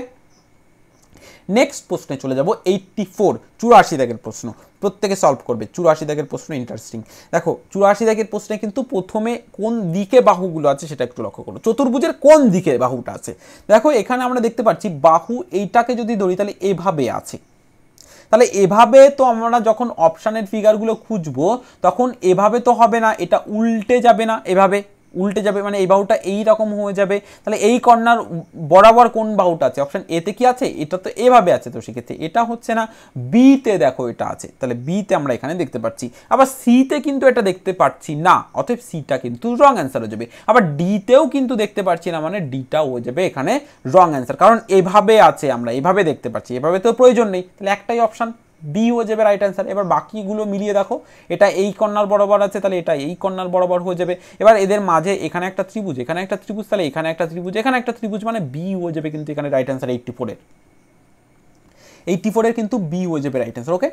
নেক্সট প্রশ্নে চলে যাব। 84 দাগের প্রশ্ন, প্রত্যেকে সলভ করবে। 84 দাগের প্রশ্ন ইন্টারেস্টিং। দেখো 84 দাগের প্রশ্নে কিন্তু প্রথমে কোন দিকে বাহুগুলো আছে সেটা একটু লক্ষ্য করো। চতুর্ভুজের কোন দিকে বাহুটা আছে? দেখো এখানে আমরা দেখতে পাচ্ছি বাহু এইটাকে যদি ধরি তাহলে এভাবে আছে। তাহলে এভাবে তো আমরা যখন অপশানের ফিগারগুলো খুঁজবো তখন এভাবে তো হবে না, এটা উল্টে যাবে না, এভাবে উল্টে যাবে, মানে এই বাহুটা এই রকম হয়ে যাবে। তাহলে এই কর্নার বরাবর কোন বাহুটা আছে? অপশন এতে কি আছে? এটা তো এভাবে আছে, তো সেক্ষেত্রে এটা হচ্ছে না। বিতে দেখো এটা আছে, তাহলে বিতে আমরা এখানে দেখতে পাচ্ছি। আবার সিতে কিন্তু এটা দেখতে পাচ্ছি না, অতএব সিটা কিন্তু রং অ্যান্সার হয়ে যাবে। আবার ডিতেও কিন্তু দেখতে পাচ্ছি না, মানে ডিটাও হয়ে যাবে এখানে রং অ্যান্সার, কারণ এভাবে আছে, আমরা এভাবে দেখতে পাচ্ছি, এভাবে তো প্রয়োজন নেই। তাহলে একটাই অপশন বি হয়ে যাবে রাইট অ্যান্সার। এবার বাকিগুলো মিলিয়ে দেখো, এটা এই কর্নার বরাবর আছে, তাহলে এটা এই কর্নার বরাবর হয়ে যাবে। এবার এদের মাঝে এখানে একটা ত্রিভুজ, এখানে একটা ত্রিভুজ, তাহলে এখানে একটা ত্রিভুজ, এখানে একটা ত্রিভুজ, মানে বি হয়ে যাবে কিন্তু এখানে রাইট অ্যান্সার। 84 এর কিন্তু বি হয়ে যাবে রাইট অ্যান্সার। ওকে,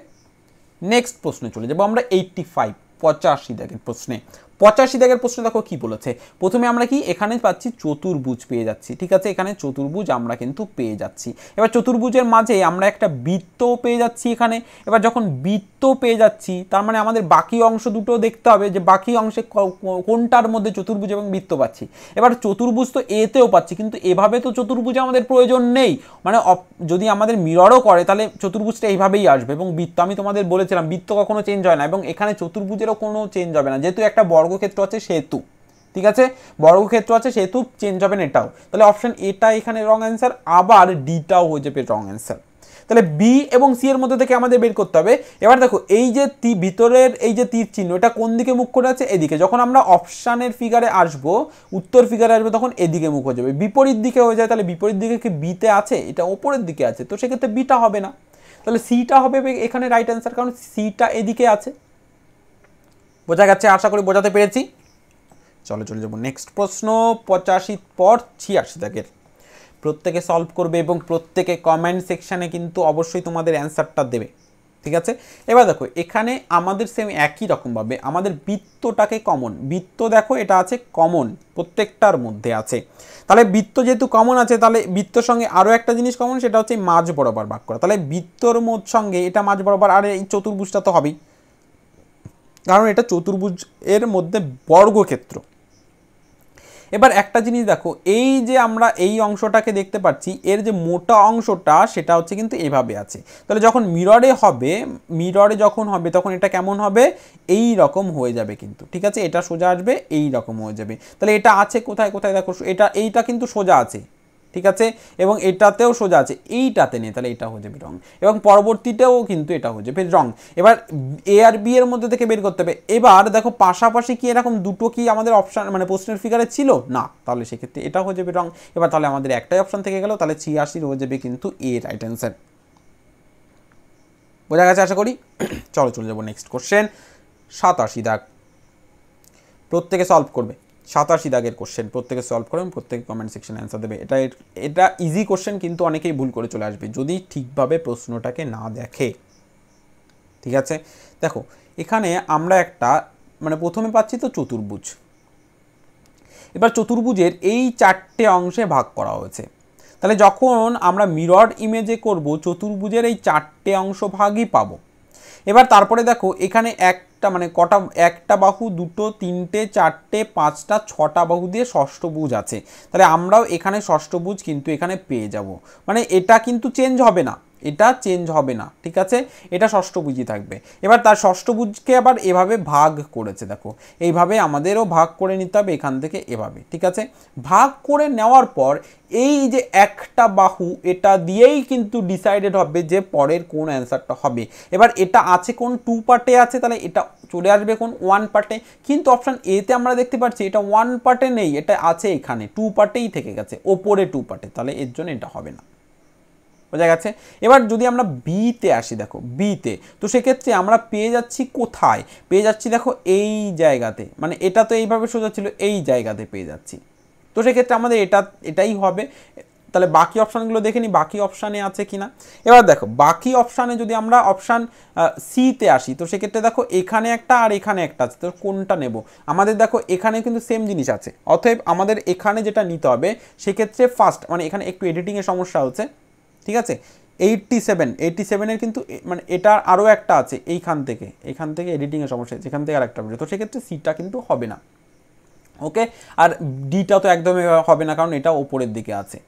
নেক্সট প্রশ্নে চলে যাবো আমরা। 85 দাগের প্রশ্নে। 85 দাগের প্রশ্নে দেখো কি বলেছে। প্রথমে আমরা কি এখানে পাচ্ছি? চতুর্ভুজ পেয়ে যাচ্ছি। ঠিক আছে, এখানে চতুর্ভুজ আমরা কিন্তু পেয়ে যাচ্ছি। এবার চতুর্ভুজের মাঝে আমরা একটা বৃত্ত পেয়ে যাচ্ছি এখানে। এবার যখন বৃত্ত পেয়ে যাচ্ছি তার মানে আমাদের বাকি অংশ দুটো দেখতে হবে, যে বাকি অংশে কোনটার মধ্যে চতুর্ভুজ এবং বৃত্ত পাচ্ছি। এবার চতুর্ভুজ তো এতেও পাচ্ছি, কিন্তু এভাবে তো চতুর্ভুজে আমাদের প্রয়োজন নেই, মানে যদি আমাদের মিররও করে তাহলে চতুর্ভুজটা এইভাবেই আসবে। এবং বৃত্ত আমি তোমাদের বলেছিলাম বৃত্ত কখনো চেঞ্জ হয় না, এবং এখানে চতুর্ভুজেরও কোনো চেঞ্জ হবে না, যেহেতু একটা বর্গক্ষেত্র আছে সেহেতু। ঠিক আছে, বর্গক্ষেত্র আছে সেহেতু চেঞ্জ হবে না এটাও। তাহলে অপশন এটা এখানে রং অ্যান্সার, আবার ডিটাও হয়ে যাবে রং অ্যান্সার। তাহলে বি এবং সি এর মধ্যে থেকে আমাদের বের করতে হবে। এবার দেখো এই যে ভিতরের এই যে তীর চিহ্ন, এটা কোন দিকে মুখ করে আছে? এদিকে। যখন আমরা অপশানের ফিগারে আসবো, উত্তর ফিগারে আসবো, তখন এদিকে মুখ হয়ে যাবে। বিপরীত দিকে হয়ে যায়, তাহলে বিপরীত দিকে কি বিতে আছে? এটা ওপরের দিকে আছে, তো সেক্ষেত্রে বিটা হবে না। তাহলে সিটা হবে এখানে রাইট অ্যান্সার, কারণ সিটা এদিকে আছে। বোঝা গেছে? আশা করি বোঝাতে পেরেছি। চলো চলে যাবো নেক্সট প্রশ্ন। 85 পর 86 দাগের। প্রত্যেকে সলভ করবে এবং প্রত্যেকে কমেন্ট সেকশানে কিন্তু অবশ্যই তোমাদের অ্যান্সারটা দেবে। ঠিক আছে। এবার দেখো এখানে আমাদের সেম একই রকমভাবে আমাদের বৃত্তটাকে কমন, বৃত্ত দেখো এটা আছে কমন, প্রত্যেকটার মধ্যে আছে। তাহলে বৃত্ত যেহেতু কমন আছে, তাহলে বৃত্তর সঙ্গে আরও একটা জিনিস কমন, সেটা হচ্ছে মাঝ বরাবর ভাগ করা। তাহলে বৃত্তর সঙ্গে এটা মাঝ বরাবর, আর এই চতুর্ভুজটা তো হবেই, কারণ এটা চতুর্ভুজ এর মধ্যে বর্গক্ষেত্র। এবার একটা জিনিস দেখো, এই যে আমরা এই অংশটাকে দেখতে পাচ্ছি, এর যে মোটা অংশটা সেটা হচ্ছে কিন্তু এভাবে আছে। তাহলে যখন মিররে হবে, মিররে যখন হবে তখন এটা কেমন হবে, এই রকম হয়ে যাবে কিন্তু, ঠিক আছে। এটা সোজা আসবে, এই রকম হয়ে যাবে। তাহলে এটা আছে কোথায় কোথায় দেখো, এইটা কিন্তু সোজা আছে, ঠিক আছে, এবং এটাতেও সোজা আছে, এইটাতে নেই, তাহলে এটা হয়ে যাবে রং, এবং পরবর্তীতেও কিন্তু এটা হয়ে যাবে রং। এবার এ আর বি এর মধ্যে থেকে বের করতে হবে। এবার দেখো পাশাপাশি কি এরকম দুটো কি আমাদের অপশান মানে প্রশ্নের ফিগারে ছিল না, তাহলে সেক্ষেত্রে এটা হয়ে যাবে রং। এবার তাহলে আমাদের একটাই অপশান থেকে গেল, তাহলে 86 হয়ে যাবে কিন্তু এ রাইট অ্যান্সার। বোঝা গেছে আশা করি। চলো চলে যাবো নেক্সট কোশ্চেন। 87 দাগ, প্রত্যেকে সলভ করবে। 87 দাগের কোশ্চেন প্রত্যেকে সলভ করবেন, প্রত্যেকে কমেন্ট সেকশনে অ্যান্সার দেবে। এটা ইজি কোশ্চেন, কিন্তু অনেকেই ভুল করে চলে আসবে যদি ঠিকভাবে প্রশ্নটাকে না দেখে, ঠিক আছে। দেখো এখানে আমরা একটা মানে প্রথমে পাচ্ছি তো চতুর্ভুজ। এবার চতুর্ভুজের এই 4টে অংশে ভাগ করা হয়েছে। তাহলে যখন আমরা মিরর ইমেজে করব, চতুর্ভুজের এই 4টে অংশ ভাগই পাবো। এবার তারপরে দেখো এখানে একটা মানে কটা, একটা বাহু, দুটো, তিনটে, চারটে, পাঁচটা, 6টা বাহু দিয়ে ষষ্ঠভুজ আছে। তাহলে আমরাও এখানে ষষ্ঠভুজ কিন্তু এখানে পেয়ে যাব, মানে এটা কিন্তু চেঞ্জ হবে না, এটা চেঞ্জ হবে না, ঠিক আছে, এটা ষষ্ঠভুজই থাকবে। এবার তার ষষ্ঠভুজকে আবার এভাবে ভাগ করেছে, দেখো এইভাবে আমাদেরও ভাগ করে নিতে হবে এখান থেকে এভাবে, ঠিক আছে। ভাগ করে নেওয়ার পর এই যে একটা বাহু, এটা দিয়েই কিন্তু ডিসাইডেড হবে যে পরের কোন অ্যান্সারটা হবে। এবার এটা আছে কোন 2 পার্টে আছে, তাহলে এটা চলে আসবে কোন 1 পার্টে। কিন্তু অপশান এতে আমরা দেখতে পাচ্ছি এটা 1 পার্টে নেই, এটা আছে এখানে 2 পার্টেই থেকে গেছে, ওপরে 2 পার্টে, তাহলে এর জন্য এটা হবে না। বোঝা গেছে। এবার যদি আমরা বিতে আসি, দেখো বিতে, তো সেক্ষেত্রে আমরা পেয়ে যাচ্ছি কোথায়, পেয়ে যাচ্ছি দেখো এই জায়গাতে, মানে এটা তো এইভাবে সোজা ছিল, এই জায়গাতে পেয়ে যাচ্ছি। তো সেক্ষেত্রে আমাদের এটাই হবে। তাহলে বাকি অপশানগুলো দেখে নিই বাকি অপশানে আছে কিনা। এবার দেখো বাকি অপশানে যদি আমরা অপশান সিতে আসি, তো সেক্ষেত্রে দেখো এখানে একটা আর এখানে একটা আছে, তো কোনটা নেব। আমাদের দেখো এখানে কিন্তু সেম জিনিস আছে, অতএব আমাদের এখানে যেটা নিতে হবে সেক্ষেত্রে ফার্স্ট, মানে এখানে একটু এডিটিংয়ের সমস্যা হচ্ছে, ঠিক আছে। 87 কিন্তু মানে এটা আরও একটা আছে এখান থেকে এডিটিংয়ের সমস্যা আছে, এখান থেকে আর একটা হবে, তো সেক্ষেত্রে সিটা কিন্তু হবে না, ওকে। আর ডিটা তো একদমই হবে না, কারণ এটা ওপরের দিকে আছে,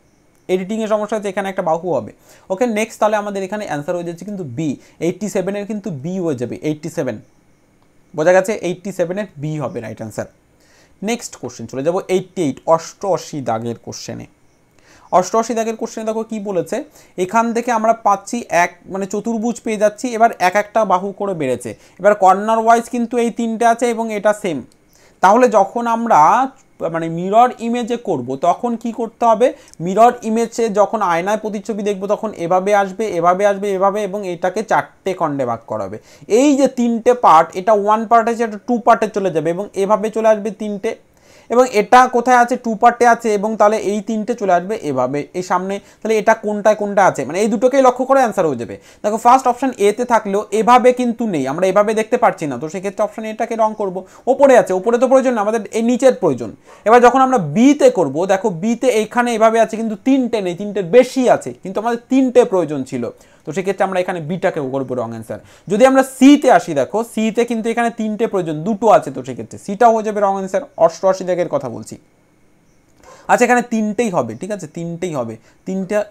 এডিটিংয়ের সমস্যা হচ্ছে, এখানে একটা বাহু হবে, ওকে। নেক্সট তাহলে আমাদের এখানে অ্যান্সার হয়ে যাচ্ছে কিন্তু বি, 87 কিন্তু বি হয়ে যাবে, 87, বোঝা গেছে, 87 বি হবে রাইট অ্যান্সার। নেক্সট কোশ্চেন চলে যাবো 88, 88 দাগের কোশ্চেনে। 88 দাগের কোশ্চেনে দেখো কি বলেছে, এখান থেকে আমরা পাচ্ছি এক মানে চতুর্ভুজ পেয়ে যাচ্ছি। এবার একটা বাহু করে বেড়েছে, এবার কর্নার ওয়াইজ কিন্তু এই 3টে আছে এবং এটা সেম। তাহলে যখন আমরা মানে মিরর ইমেজে করব তখন কি করতে হবে, মিরর ইমেজে যখন আয়নায় প্রতিচ্ছবি দেখব তখন এভাবে আসবে, এভাবে আসবে, এভাবে, এবং এটাকে 4টে খণ্ডে ভাগ করা হবে। এই যে 3টে পার্ট, এটা 1 পার্ট আছে, এটা 2 পার্টে চলে যাবে, এবং এভাবে চলে আসবে 3টে, এবং এটা কোথায় আছে 2 পার্টে আছে, এবং তাহলে এই 3টে চলে আসবে এভাবে এই সামনে। তাহলে এটা কোনটায় কোনটা আছে, মানে এই দুটোকেই লক্ষ্য করে অ্যান্সার হয়ে যাবে। দেখো ফার্স্ট অপশান এতে থাকলেও এভাবে কিন্তু নেই, আমরা এভাবে দেখতে পাচ্ছি না, তো সেক্ষেত্রে অপশান এটাকে রং করব। ওপরে আছে, ওপরে তো প্রয়োজন না, আমাদের এই নিচের প্রয়োজন। এবার যখন আমরা বিতে করব, দেখো বিতে এইখানে এভাবে আছে কিন্তু 3টে নেই, 3টের বেশি আছে, কিন্তু আমাদের 3টে প্রয়োজন ছিল, তো সেক্ষেত্রে আমরা এখানে বিটাকে করবো রং অ্যান্সার। যদি আমরা সিতে আসি, দেখো সিতে কিন্তু এখানে 3টে প্রয়োজন, 2টো আছে, তো সেক্ষেত্রে সিটা হয়ে যাবে রং অ্যান্সার। 88 দাগের কথা বলছি। আচ্ছা এখানে 3টেই হবে, ঠিক আছে, 3টেই হবে,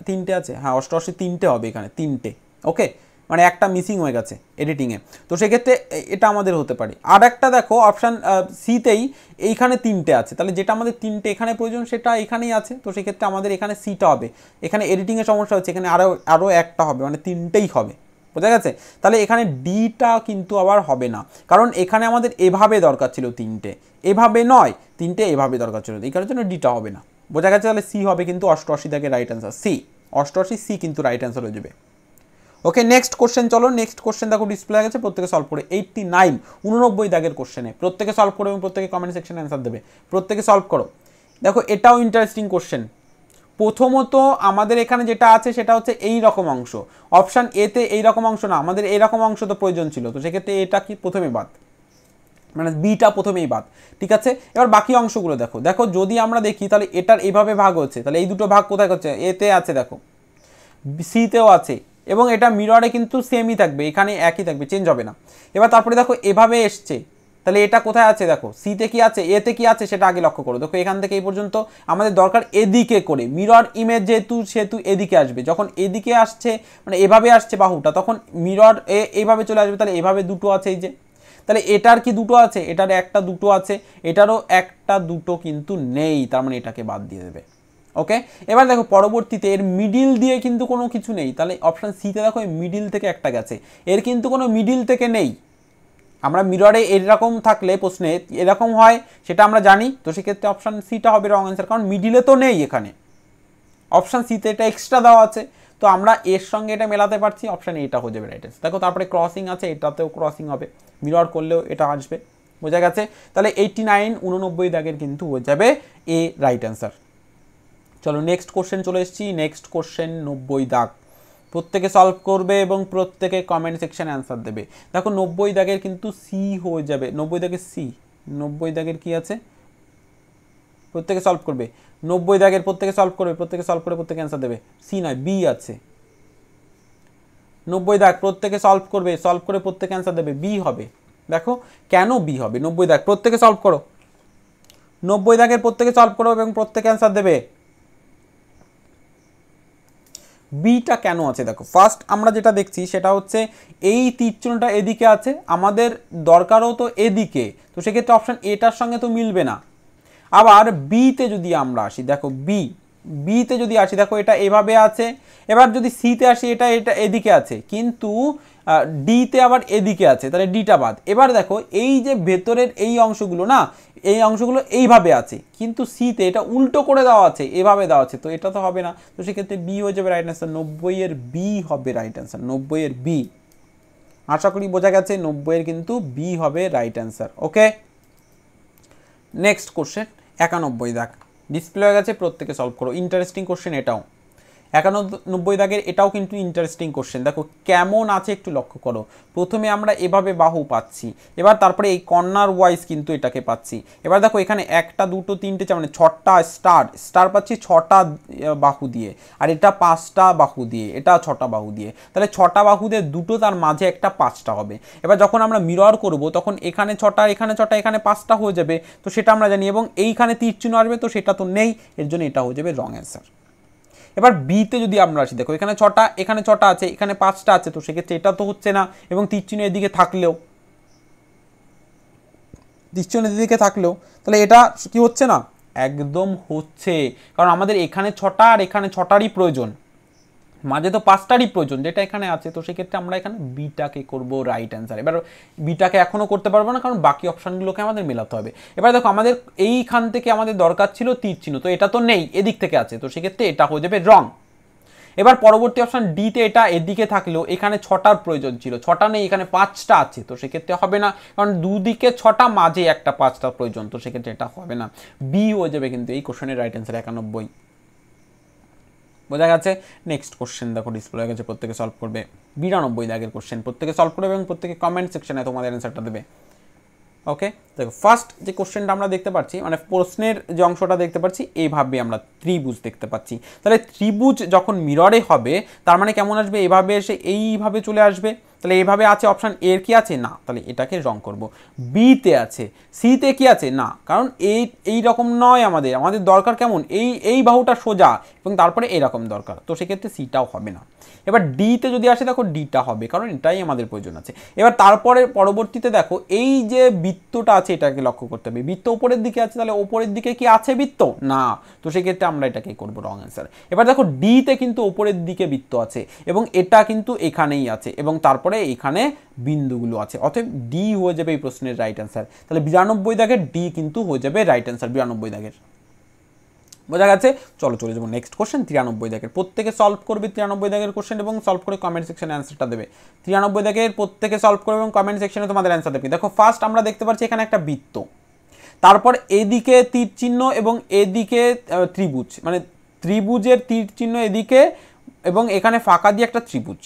3টে আছে, হ্যাঁ 88 3টে হবে, এখানে 3টে, ওকে, মানে একটা মিসিং হয়ে গেছে এডিটিংয়ে, তো সেক্ষেত্রে এটা আমাদের হতে পারে। আর একটা দেখো অপশান সিতেই এইখানে 3টে আছে, তাহলে যেটা আমাদের 3টে এখানে প্রয়োজন সেটা এখানেই আছে, তো সেক্ষেত্রে আমাদের এখানে সিটা হবে। এখানে এডিটিংয়ের সমস্যা হচ্ছে, এখানে আরও একটা হবে, মানে 3টেই হবে, বোঝা গেছে। তাহলে এখানে ডিটা কিন্তু আবার হবে না, কারণ এখানে আমাদের এভাবে দরকার ছিল 3টে, এভাবে নয়, 3টে এভাবে দরকার ছিল, এই কারণের জন্য ডিটা হবে না, বোঝা গেছে। তাহলে সি হবে কিন্তু 88 থেকে রাইট অ্যান্সার, সি 88 সি কিন্তু রাইট অ্যান্সার হয়ে যাবে, ওকে। নেক্সট কোশ্চেন চলো, নেক্সট কোশ্চেন দেখো ডিসপ্লে হয়ে গেছে, প্রত্যেকে সলভ করে। 89 89 দাগের কোশ্চেনে প্রত্যেকে সলভ করো এবং প্রত্যেকে কমেন্ট সেকশনে অ্যান্সার দেবে, প্রত্যেকে সলভ করো। দেখো এটাও ইন্টারেস্টিং কোশ্চেন, প্রথমত আমাদের এখানে যেটা আছে সেটা হচ্ছে এই রকম অংশ, অপশান এতে এই রকম অংশ না, আমাদের এরকম অংশ তো প্রয়োজন ছিল, তো সেক্ষেত্রে এটা কি প্রথমে বাদ, মানে বিটা প্রথমেই বাদ। ঠিক আছে, এবার বাকি অংশগুলো দেখো, দেখো যদি আমরা দেখি তাহলে এটার এইভাবে ভাগ হচ্ছে, তাহলে এই দুটো ভাগ কোথায় হচ্ছে, এতে আছে দেখো, সিতেও আছে, এবং এটা মিররে কিন্তু সেমই থাকবে, এখানে একই থাকবে, চেঞ্জ হবে না। এবার তারপরে দেখো এভাবে এসছে, তাহলে এটা কোথায় আছে দেখো, সিতে কি আছে, এতে কি আছে সেটা আগে লক্ষ্য করো। দেখো এখান থেকে এই পর্যন্ত আমাদের দরকার এদিকে করে, মিরর ইমেজ যেহেতু সেহেতু এদিকে আসবে, যখন এদিকে আসছে মানে এভাবে আসছে বাহুটা, তখন মিরর এইভাবে চলে আসবে, তাহলে এভাবে দুটো আছে এই যে, তাহলে এটার কি দুটো আছে, এটার একটা দুটো আছে, এটারও একটা দুটো কিন্তু নেই, তার মানে এটাকে বাদ দিয়ে দেবে। ওকে, এবার দেখো পরবর্তীতে এর মিডিল দিয়ে কিন্তু কোনো কিছু নেই, তাহলে অপশান সিতে দেখো এই মিডিল থেকে একটা গেছে, এর কিন্তু কোনো মিডিল থেকে নেই। আমরা মিররে এরকম থাকলে প্রশ্নে এরকম হয় সেটা আমরা জানি, তো সেক্ষেত্রে অপশান সিটা হবে রং অ্যান্সার, কারণ মিডিলে তো নেই এখানে, অপশান সিতে এটা এক্সট্রা দেওয়া আছে, তো আমরা এর সঙ্গে এটা মেলাতে পারছি, অপশান এটা হয়ে যাবে রাইট অ্যান্সার। দেখো তারপরে ক্রসিং আছে, এটাতেও ক্রসিং হবে, মিরর করলেও এটা আসবে, বোঝা গেছে। তাহলে 89 89 দাগের কিন্তু হয়ে যাবে এ রাইট অ্যান্সার। চলো নেক্সট কোশ্চেন চলে এসেছি, নেক্সট কোশ্চেন 90 দাগ, প্রত্যেকে সলভ করবে এবং প্রত্যেকে কমেন্ট সেকশনে অ্যান্সার দেবে। দেখো 90 দাগের কিন্তু সি হয়ে যাবে, 90 দাগের সি, 90 দাগের কি আছে, প্রত্যেকে সলভ করবে, 90 দাগের প্রত্যেকে সলভ করবে, প্রত্যেকে সলভ করে প্রত্যেকে অ্যান্সার দেবে, সি নয় বি আছে, 90 দাগ প্রত্যেকে সলভ করবে, সলভ করে প্রত্যেকে অ্যান্সার দেবে, বি হবে। দেখো কেন বি হবে, 90 দাগ প্রত্যেকে সলভ করো, 90 দাগের প্রত্যেকে সলভ করো এবং প্রত্যেকে অ্যান্সার দেবে, বিটা কেন আছে। দেখো ফার্স্ট আমরা যেটা দেখছি সেটা হচ্ছে এই তীরচিহ্নটা এদিকে আছে, আমাদের দরকারও তো এদিকে, তো সেক্ষেত্রে অপশান এটার সঙ্গে তো মিলবে না। আবার বিতে যদি আমরা আসি, দেখো বিতে যদি আসি, দেখো এটা এভাবে আছে, এবার যদি সিতে আসি এটা এটা এদিকে আছে, কিন্তু ডিতে আবার এদিকে আছে, তাহলে ডিটা বাদ। এবার দেখো এই যে ভেতরের এই অংশগুলো না, এই অংশগুলো এইভাবে আছে, কিন্তু সিতে এটা উল্টো করে দেওয়া আছে, এভাবে দেওয়া আছে, তো এটা তো হবে না, তো সেক্ষেত্রে বি হয়ে যাবে রাইট অ্যান্সার, 90 এর বি হবে রাইট অ্যান্সার, 90 এর বি। আশা করি বোঝা গেছে, 90 এর কিন্তু বি হবে রাইট অ্যান্সার। ওকে, নেক্সট কোশ্চেন 91 দাগ, ডিসপ্লে হয়ে গেছে, প্রত্যেকে সলভ করো, ইন্টারেস্টিং কোশ্চেন এটাও। 91 দাগের এটাও কিন্তু ইন্টারেস্টিং কোশ্চেন, দেখো কেমন আছে একটু লক্ষ্য করো। প্রথমে আমরা এভাবে বাহু পাচ্ছি, এবার তারপরে এই কর্নার ওয়াইজ কিন্তু এটাকে পাচ্ছি, এবার দেখো এখানে একটা দুটো তিনটে চার মানে 6টা স্টার পাচ্ছি 6টা বাহু দিয়ে, আর এটা 5টা বাহু দিয়ে, এটা 6টা বাহু দিয়ে, তাহলে 6টা বাহু দিয়ে দুটো, তার মাঝে একটা 5টা হবে। এবার যখন আমরা মিরর করব তখন এখানে 6টা এখানে 6টা এখানে 5টা হয়ে যাবে, তো সেটা আমরা জানি, এবং এইখানে তীর চিহ্ন আসবে, তো সেটা তো নেই, এর জন্য এটা হয়ে যাবে রং অ্যান্সার। এবার বিতে যদি আমরা আসি, দেখো এখানে 6টা এখানে 6টা আছে, এখানে 5টা আছে, তো সেক্ষেত্রে এটা তো হচ্ছে না, এবং তীরচিহ্ন এদিকে থাকলেও, তীরচিহ্ন এদিকে থাকলেও তাহলে এটা কি হচ্ছে না, একদম হচ্ছে, কারণ আমাদের এখানে 6টা আর এখানে 6টারই প্রয়োজন, মাঝে তো 5টারই প্রয়োজন যেটা এখানে আছে, তো সেক্ষেত্রে আমরা এখানে বিটাকে করব রাইট অ্যান্সার। এবার বিটাকে এখনও করতে পারবো না, কারণ বাকি অপশানগুলোকে আমাদের মেলাতে হবে। এবার দেখো আমাদের এইখান থেকে আমাদের দরকার ছিল তীর চিহ্ন, তো এটা তো নেই, এদিক থেকে আছে, তো সেক্ষেত্রে এটা হয়ে যাবে রং। এবার পরবর্তী অপশান ডিতে এটা এদিকে থাকলেও এখানে 6টার প্রয়োজন ছিল, 6টা নেই, এখানে 5টা আছে, তো সেক্ষেত্রে হবে না, কারণ দুদিকে 6টা মাঝে একটা 5টা প্রয়োজন, তো সেক্ষেত্রে এটা হবে না, বি হয়ে যাবে কিন্তু এই কোশ্চেনের রাইট অ্যান্সার 91। বোঝা গেছে। নেক্সট কোশ্চেন দেখো ডিসপ্লে হয়ে গেছে, প্রত্যেকে সলভ করবে, 92 দাগের কোশ্চেন, প্রত্যেকে সলভ করবে এবং প্রত্যেকে কমেন্ট সেকশনে তোমাদের অ্যান্সারটা দেবে। ওকে, দেখো ফার্স্ট যে কোশ্চেনটা আমরা দেখতে পাচ্ছি, মানে প্রশ্নের যে অংশটা দেখতে পাচ্ছি, এইভাবে আমরা ত্রিভুজ দেখতে পাচ্ছি, তাহলে ত্রিভুজ যখন মিররে হবে তার মানে কেমন আসবে, এভাবে এসে এইভাবে চলে আসবে, তাহলে এইভাবে আছে, অপশান এর কি আছে না, তাহলে এটাকে রং করব। বিতে আছে, সিতে কি আছে না, কারণ এই রকম নয়, আমাদের দরকার কেমন, এই বাহুটা সোজা এবং তারপরে এরকম দরকার, তো সেক্ষেত্রে সিটাও হবে না। এবার ডিতে যদি আসে, দেখো ডিটা হবে, কারণ এটাই আমাদের প্রয়োজন আছে। এবার তারপরে পরবর্তীতে দেখো এই যে বৃত্তটা আছে এটাকে লক্ষ্য করতে হবে, বৃত্ত উপরের দিকে আছে, তাহলে উপরের দিকে কি আছে বৃত্ত না, তো সেক্ষেত্রে আমরা এটাকে করবো রং অ্যান্সার। এবার দেখো ডিতে কিন্তু উপরের দিকে বৃত্ত আছে, এবং এটা কিন্তু এখানেই আছে, এবং তারপরে এখানে বিন্দুগুলো আছে, অতএব ডি হয়ে যাবে এই প্রশ্নের রাইট অ্যান্সার। তাহলে 92 দাগের ডি কিন্তু হয়ে যাবে রাইট অ্যান্সার, 92 দাগের। বোঝা গেছে। চলো চলে যাবো নেক্সট কোশ্চেন 93 দাগের, প্রত্যেকে সলভ করবে 93 দাগের কোশ্চেন এবং সলভ করে কমেন্ট সেকশনে অ্যান্সারটা দেবে। 93 দাগের প্রত্যেকে সলভ করবে এবং কমেন্ট সেকশনে তোমাদের অ্যান্সার দেবে। দেখো ফার্স্ট আমরা দেখতে পাচ্ছি এখানে একটা বৃত্ত, তারপর এদিকে তীর চিহ্ন এবং এদিকে ত্রিভুজ, মানে ত্রিভুজের তীর চিহ্ন এদিকে এবং এখানে ফাঁকা দিয়ে একটা ত্রিভুজ।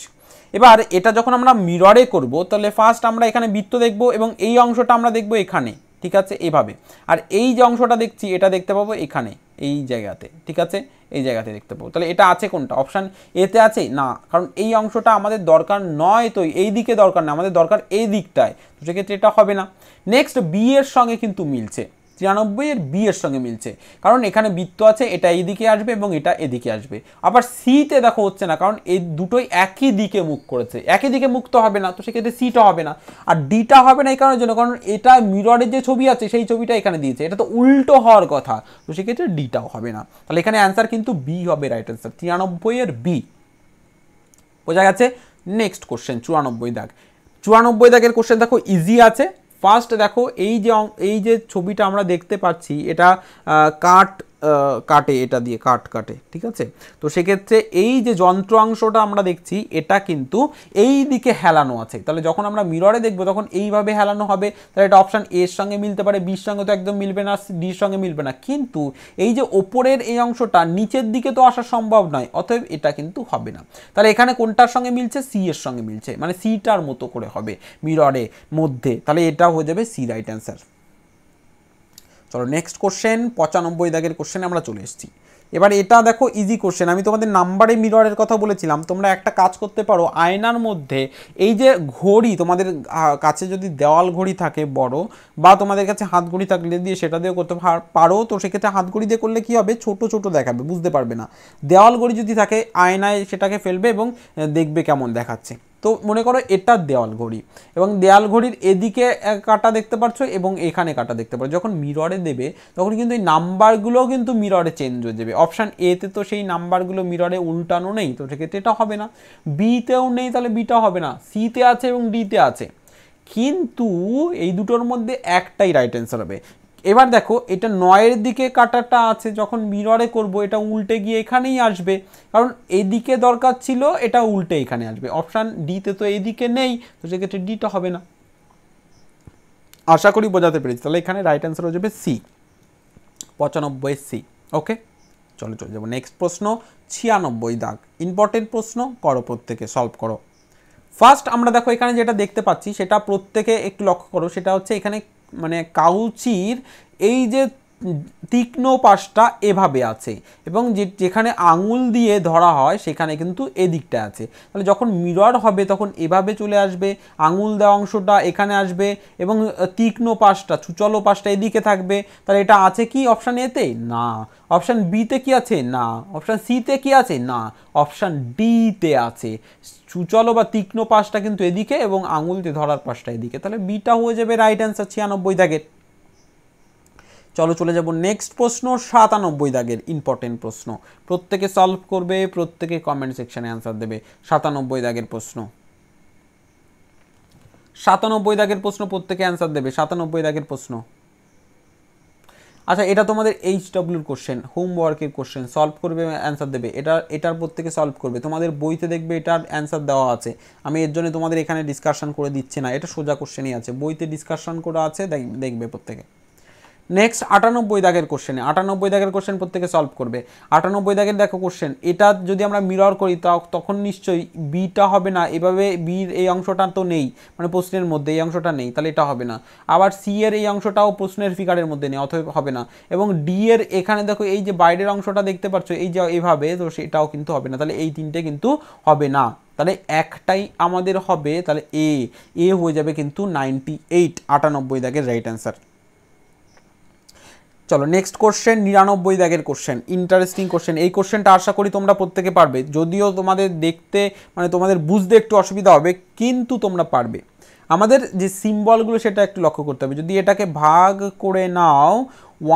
এবার এটা যখন আমরা মিররে করব তাহলে ফার্স্ট আমরা এখানে বৃত্ত দেখব এবং এই অংশটা আমরা দেখব এখানে, ঠিক আছে, এভাবে। আর এই যে অংশটা দেখছি এটা দেখতে পাবো এখানে, এই জায়গাতে, ঠিক আছে, এই জায়গাতে দেখতে পাবো। তাহলে এটা আছে কোনটা? অপশান এতে আছে না, কারণ এই অংশটা আমাদের দরকার নয়, তো এই দিকে দরকার না, আমাদের দরকার এই দিকটায়, তো সেক্ষেত্রে এটা হবে না। নেক্সট বি এর সঙ্গে কিন্তু মিলছে, 93 এর বি এর সঙ্গে মিলছে, কারণ এখানে বৃত্ত আছে, এটা এইদিকে আসবে এবং এটা এদিকে আসবে। আবার সিতে দেখো হচ্ছে না, কারণ এই দুটোই একই দিকে মুখ করেছে, একই দিকে মুখ তো হবে না, তো সেক্ষেত্রে সিটা হবে না। আর ডিটা হবে না এই কারণের জন্য, কারণ এটা মিররের যে ছবি আছে সেই ছবিটা এখানে দিয়েছে, এটা তো উল্টো হওয়ার কথা, তো সেক্ষেত্রে ডিটাও হবে না। তাহলে এখানে অ্যান্সার কিন্তু বি হবে, রাইট অ্যান্সার 93 এর বি। বোঝা গেছে? নেক্সট কোশ্চেন 94 দাগ। 94 দাগের কোশ্চেন দেখো ইজি আছে। ফার্স্ট দেখো এই যে ছবিটা আমরা দেখতে পাচ্ছি এটা কাটে, এটা দিয়ে কাটে, ঠিক আছে। তো সেক্ষেত্রে এই যে যন্ত্রাংশটা আমরা দেখছি এটা কিন্তু এই দিকে হেলানো আছে, তাহলে যখন আমরা মিররে দেখবো তখন এইভাবে হেলানো হবে, তাহলে এটা অপশান এর সঙ্গে মিলতে পারে, বির সঙ্গে তো একদম মিলবে না, ডির সঙ্গে মিলবে না। কিন্তু এই যে ওপরের এই অংশটা নিচের দিকে তো আসা সম্ভব নয়, অতএব এটা কিন্তু হবে না। তাহলে এখানে কোনটার সঙ্গে মিলছে? সি এর সঙ্গে মিলছে, মানে সিটার মতো করে হবে মিররে মধ্যে, তাহলে এটা হয়ে যাবে সি, রাইট অ্যান্সার। চলো নেক্সট কোশ্চেন 95 দাগের কোশ্চেনে আমরা চলে এসেছি। এবার এটা দেখো ইজি কোশ্চেন, আমি তোমাদের নাম্বারে মিররের কথা বলেছিলাম, তোমরা একটা কাজ করতে পারো, আয়নার মধ্যে এই যে ঘড়ি, তোমাদের কাছে যদি দেওয়াল ঘড়ি থাকে বড়, বা তোমাদের কাছে হাত ঘড়ি থাকলে দিয়ে সেটা দিয়েও করতে পারো, তো সেক্ষেত্রে হাত ঘড়ি দিয়ে করলে কি হবে, ছোট ছোট দেখাবে, বুঝতে পারবে না। দেওয়াল ঘড়ি যদি থাকে আয়নায় সেটাকে ফেলবে এবং দেখবে কেমন দেখাচ্ছে। তো মনে করো এটা দেওয়াল ঘড়ি, এবং দেওয়াল ঘড়ির এদিকে কাটা দেখতে পাচ্ছ এবং এখানে কাটা দেখতে পাচ্ছ, যখন মিররে দেবে তখন কিন্তু এই নাম্বারগুলোও কিন্তু মিররে চেঞ্জ হয়ে যাবে। অপশান এতে তো সেই নাম্বারগুলো মিররে উল্টানো নেই, তো সেক্ষেত্রে এটা হবে না। বিতেও নেই, তাহলে বিটা হবে না। সিতে আছে এবং ডিতে আছে, কিন্তু এই দুটোর মধ্যে একটাই রাইট অ্যান্সার হবে। এবার দেখো এটা 9-এর দিকে কাটাটা আছে, যখন মিররে করব এটা উল্টে গিয়ে এখানেই আসবে, কারণ এদিকে দরকার ছিল, এটা উল্টে এখানে আসবে। অপশান ডিতে তো এদিকে নেই, তো সেক্ষেত্রে ডিটা হবে না। আশা করি বোঝাতে পেরেছি। তাহলে এখানে রাইট অ্যান্সার হয়ে যাবে সি, 95 সি। ওকে, চলে যাবো নেক্সট প্রশ্ন 96 দাগ। ইম্পর্টেন্ট প্রশ্ন, করো প্রত্যেকে, সলভ করো। ফার্স্ট আমরা দেখো এখানে যেটা দেখতে পাচ্ছি সেটা প্রত্যেকে একটু লক্ষ্য করো, সেটা হচ্ছে এখানে মানে কাউচির এই যে তীক্ষ্ণ পাশটা এভাবে আছে, এবং যেখানে আঙুল দিয়ে ধরা হয় সেখানে কিন্তু এদিকটা আছে। তাহলে যখন মিরর হবে তখন এভাবে চলে আসবে, আঙুল দেওয়া অংশটা এখানে আসবে এবং তীক্ষ্ণ পাশটা, ছুচলো পাশটা এদিকে থাকবে। তাহলে এটা আছে কি অপশান এতে? না। অপশান বিতে কি আছে? না। অপশান সিতে কি আছে? না। অপশান ডিতে আছে, ছুচলো বা তীক্ষ্ণ পাশটা কিন্তু এদিকে এবং আঙুল দিয়ে ধরার পাশটা এদিকে, তাহলে বিটা হয়ে যাবে রাইট অ্যান্সার 96 দাগের। চলো চলে যাব নেক্সট প্রশ্ন 97 দাগের ইম্পর্টেন্ট প্রশ্ন, প্রত্যেকে সলভ করবে, প্রত্যেকে কমেন্ট সেকশনে অ্যান্সার দেবে। 97 দাগের প্রশ্ন, 97 দাগের প্রশ্ন প্রত্যেকে অ্যান্সার দেবে। 97 দাগের প্রশ্ন। আচ্ছা, এটা তোমাদের HWর কোশ্চেন, হোমওয়ার্কের কোশ্চেন, সলভ করবে, অ্যান্সার দেবে। এটার প্রত্যেকে সলভ করবে, তোমাদের বইতে দেখবে এটার অ্যান্সার দেওয়া আছে, আমি এর জন্য তোমাদের এখানে ডিসকাশন করে দিচ্ছি না, এটা সোজা কোশ্চেনই আছে, বইতে ডিসকাশন করা আছে, দেখবে প্রত্যেকে। নেক্সট 98 দাগের কোশ্চেনে, 98 দাগের কোশ্চেন প্রত্যেকে সলভ করবে। 98 দাগের দেখো কোশ্চেন, এটা যদি আমরা মিরর করি তখন নিশ্চয়ই বিটা হবে না, এভাবে বির এই অংশটা তো নেই, মানে প্রশ্নের মধ্যে এই অংশটা নেই, তাহলে এটা হবে না। আবার সি এর এই অংশটাও প্রশ্নের ফিগারের মধ্যে নেই, অতএব হবে না। এবং ডি এর এখানে দেখো এই যে বাইরের অংশটা দেখতে পাচ্ছ এই যে এভাবে, তো সেটাও কিন্তু হবে না, তাহলে এই তিনটে কিন্তু হবে না, তাহলে একটাই আমাদের হবে, তাহলে এ হয়ে যাবে কিন্তু 98, 98 দাগের রাইট অ্যান্সার। চলো নেক্সট কোশ্চেন 99 দাগের কোশ্চেন, ইন্টারেস্টিং কোশ্চেন। এই কোশ্চেনটা আশা করি তোমরা প্রত্যেকে পারবে, যদিও তোমাদের দেখতে মানে তোমাদের বুঝতে একটু অসুবিধা হবে, কিন্তু তোমরা পারবে। আমাদের যে সিম্বলগুলো সেটা একটু লক্ষ্য করতে হবে। যদি এটাকে ভাগ করে নাও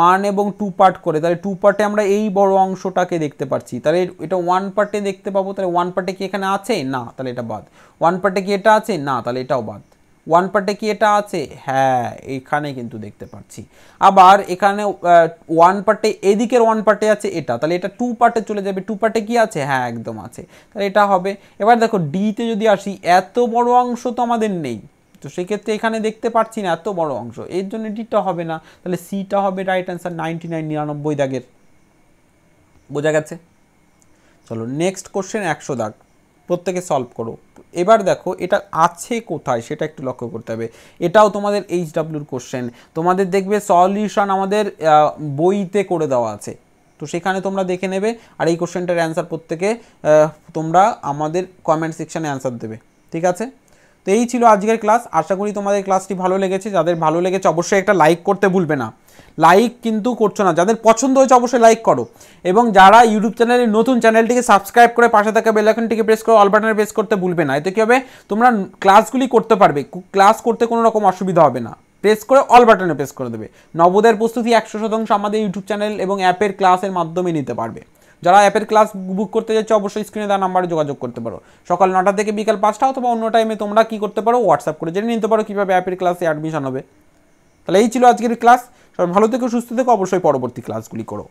1 এবং 2 পার্ট করে, তাহলে 2 পার্টে আমরা এই বড় অংশটাকে দেখতে পাচ্ছি, তাহলে এটা 1 পার্টে দেখতে পাবো, তাহলে 1 পার্টে কি এখানে আছে? না, তাহলে এটা বাদ। 1 পার্টে কি এটা আছে? না, তাহলে এটাও বাদ। 1 পার্টে কি এটা আছে? হ্যাঁ, এখানে কিন্তু দেখতে পাচ্ছি। আবার এখানে 1 পার্টে এদিকের 1 পার্টে আছে এটা, তাহলে এটা 2 পার্টে চলে যাবে। 2 পার্টে কি আছে? হ্যাঁ, একদম আছে, তাহলে এটা হবে। এবার দেখো ডিতে যদি আসি, এত বড় অংশ তো আমাদের নেই, তো সেক্ষেত্রে এখানে দেখতে পাচ্ছি না এত বড় অংশ, এর জন্য ডিটা হবে না, তাহলে সিটা হবে রাইট অ্যান্সার 99 দাগের। বোঝা গেছে? চলো নেক্সট কোশ্চেন 100 দাগ, প্রত্যেকে সলভ করো। এবার দেখো এটা আছে কোথায় সেটা একটু লক্ষ্য করতে হবে। এটাও তোমাদের HWর কোশ্চেন, তোমাদের দেখবে সলিউশন আমাদের বইতে করে দেওয়া আছে, তো সেখানে তোমরা দেখে নেবে। আর এই কোশ্চেনটার অ্যান্সার প্রত্যেকে তোমরা আমাদের কমেন্ট সেকশানে অ্যান্সার দেবে, ঠিক আছে? তো এই ছিল আজকের ক্লাস। আশা করি তোমাদের ক্লাসটি ভালো লেগেছে। যাদের ভালো লেগেছে অবশ্যই একটা লাইক করতে ভুলবে না। লাইক কিন্তু করছো না, যাদের পছন্দ হয়েছে অবশ্যই লাইক করো। এবং যারা ইউটিউব চ্যানেলে নতুন, চ্যানেলটিকে সাবস্ক্রাইব করে পাশে থাকা বেল আইকনটিকে প্রেস করে অল বাটনে প্রেস করতে ভুলবে না। এতে কী হবে, তোমরা ক্লাসগুলি করতে পারবে, ক্লাস করতে কোনো রকম অসুবিধা হবে না। প্রেস করে অল বাটনে প্রেস করে দেবে। নবোদয়ের প্রস্তুতি 100% আমাদের ইউটিউব চ্যানেল এবং অ্যাপের ক্লাসের মাধ্যমে নিতে পারবে। যারা অ্যাপের ক্লাস বুক করতে যাচ্ছে অবশ্যই স্ক্রিনে দেওয়া নাম্বারে যোগাযোগ করতে পারো। সকাল 9টা থেকে বিকাল 5টা অথবা অন্য টাইমে তোমরা কী করতে পারো, হোয়াটসঅ্যাপ করে জেনে নিতে পারো কীভাবে অ্যাপের ক্লাসে অ্যাডমিশন হবে। তাহলে এই ছিল আজকের ক্লাস। সবাই ভালো থেকো, সুস্থ থেকো, অবশ্যই পরবর্তী ক্লাসগুলি করো।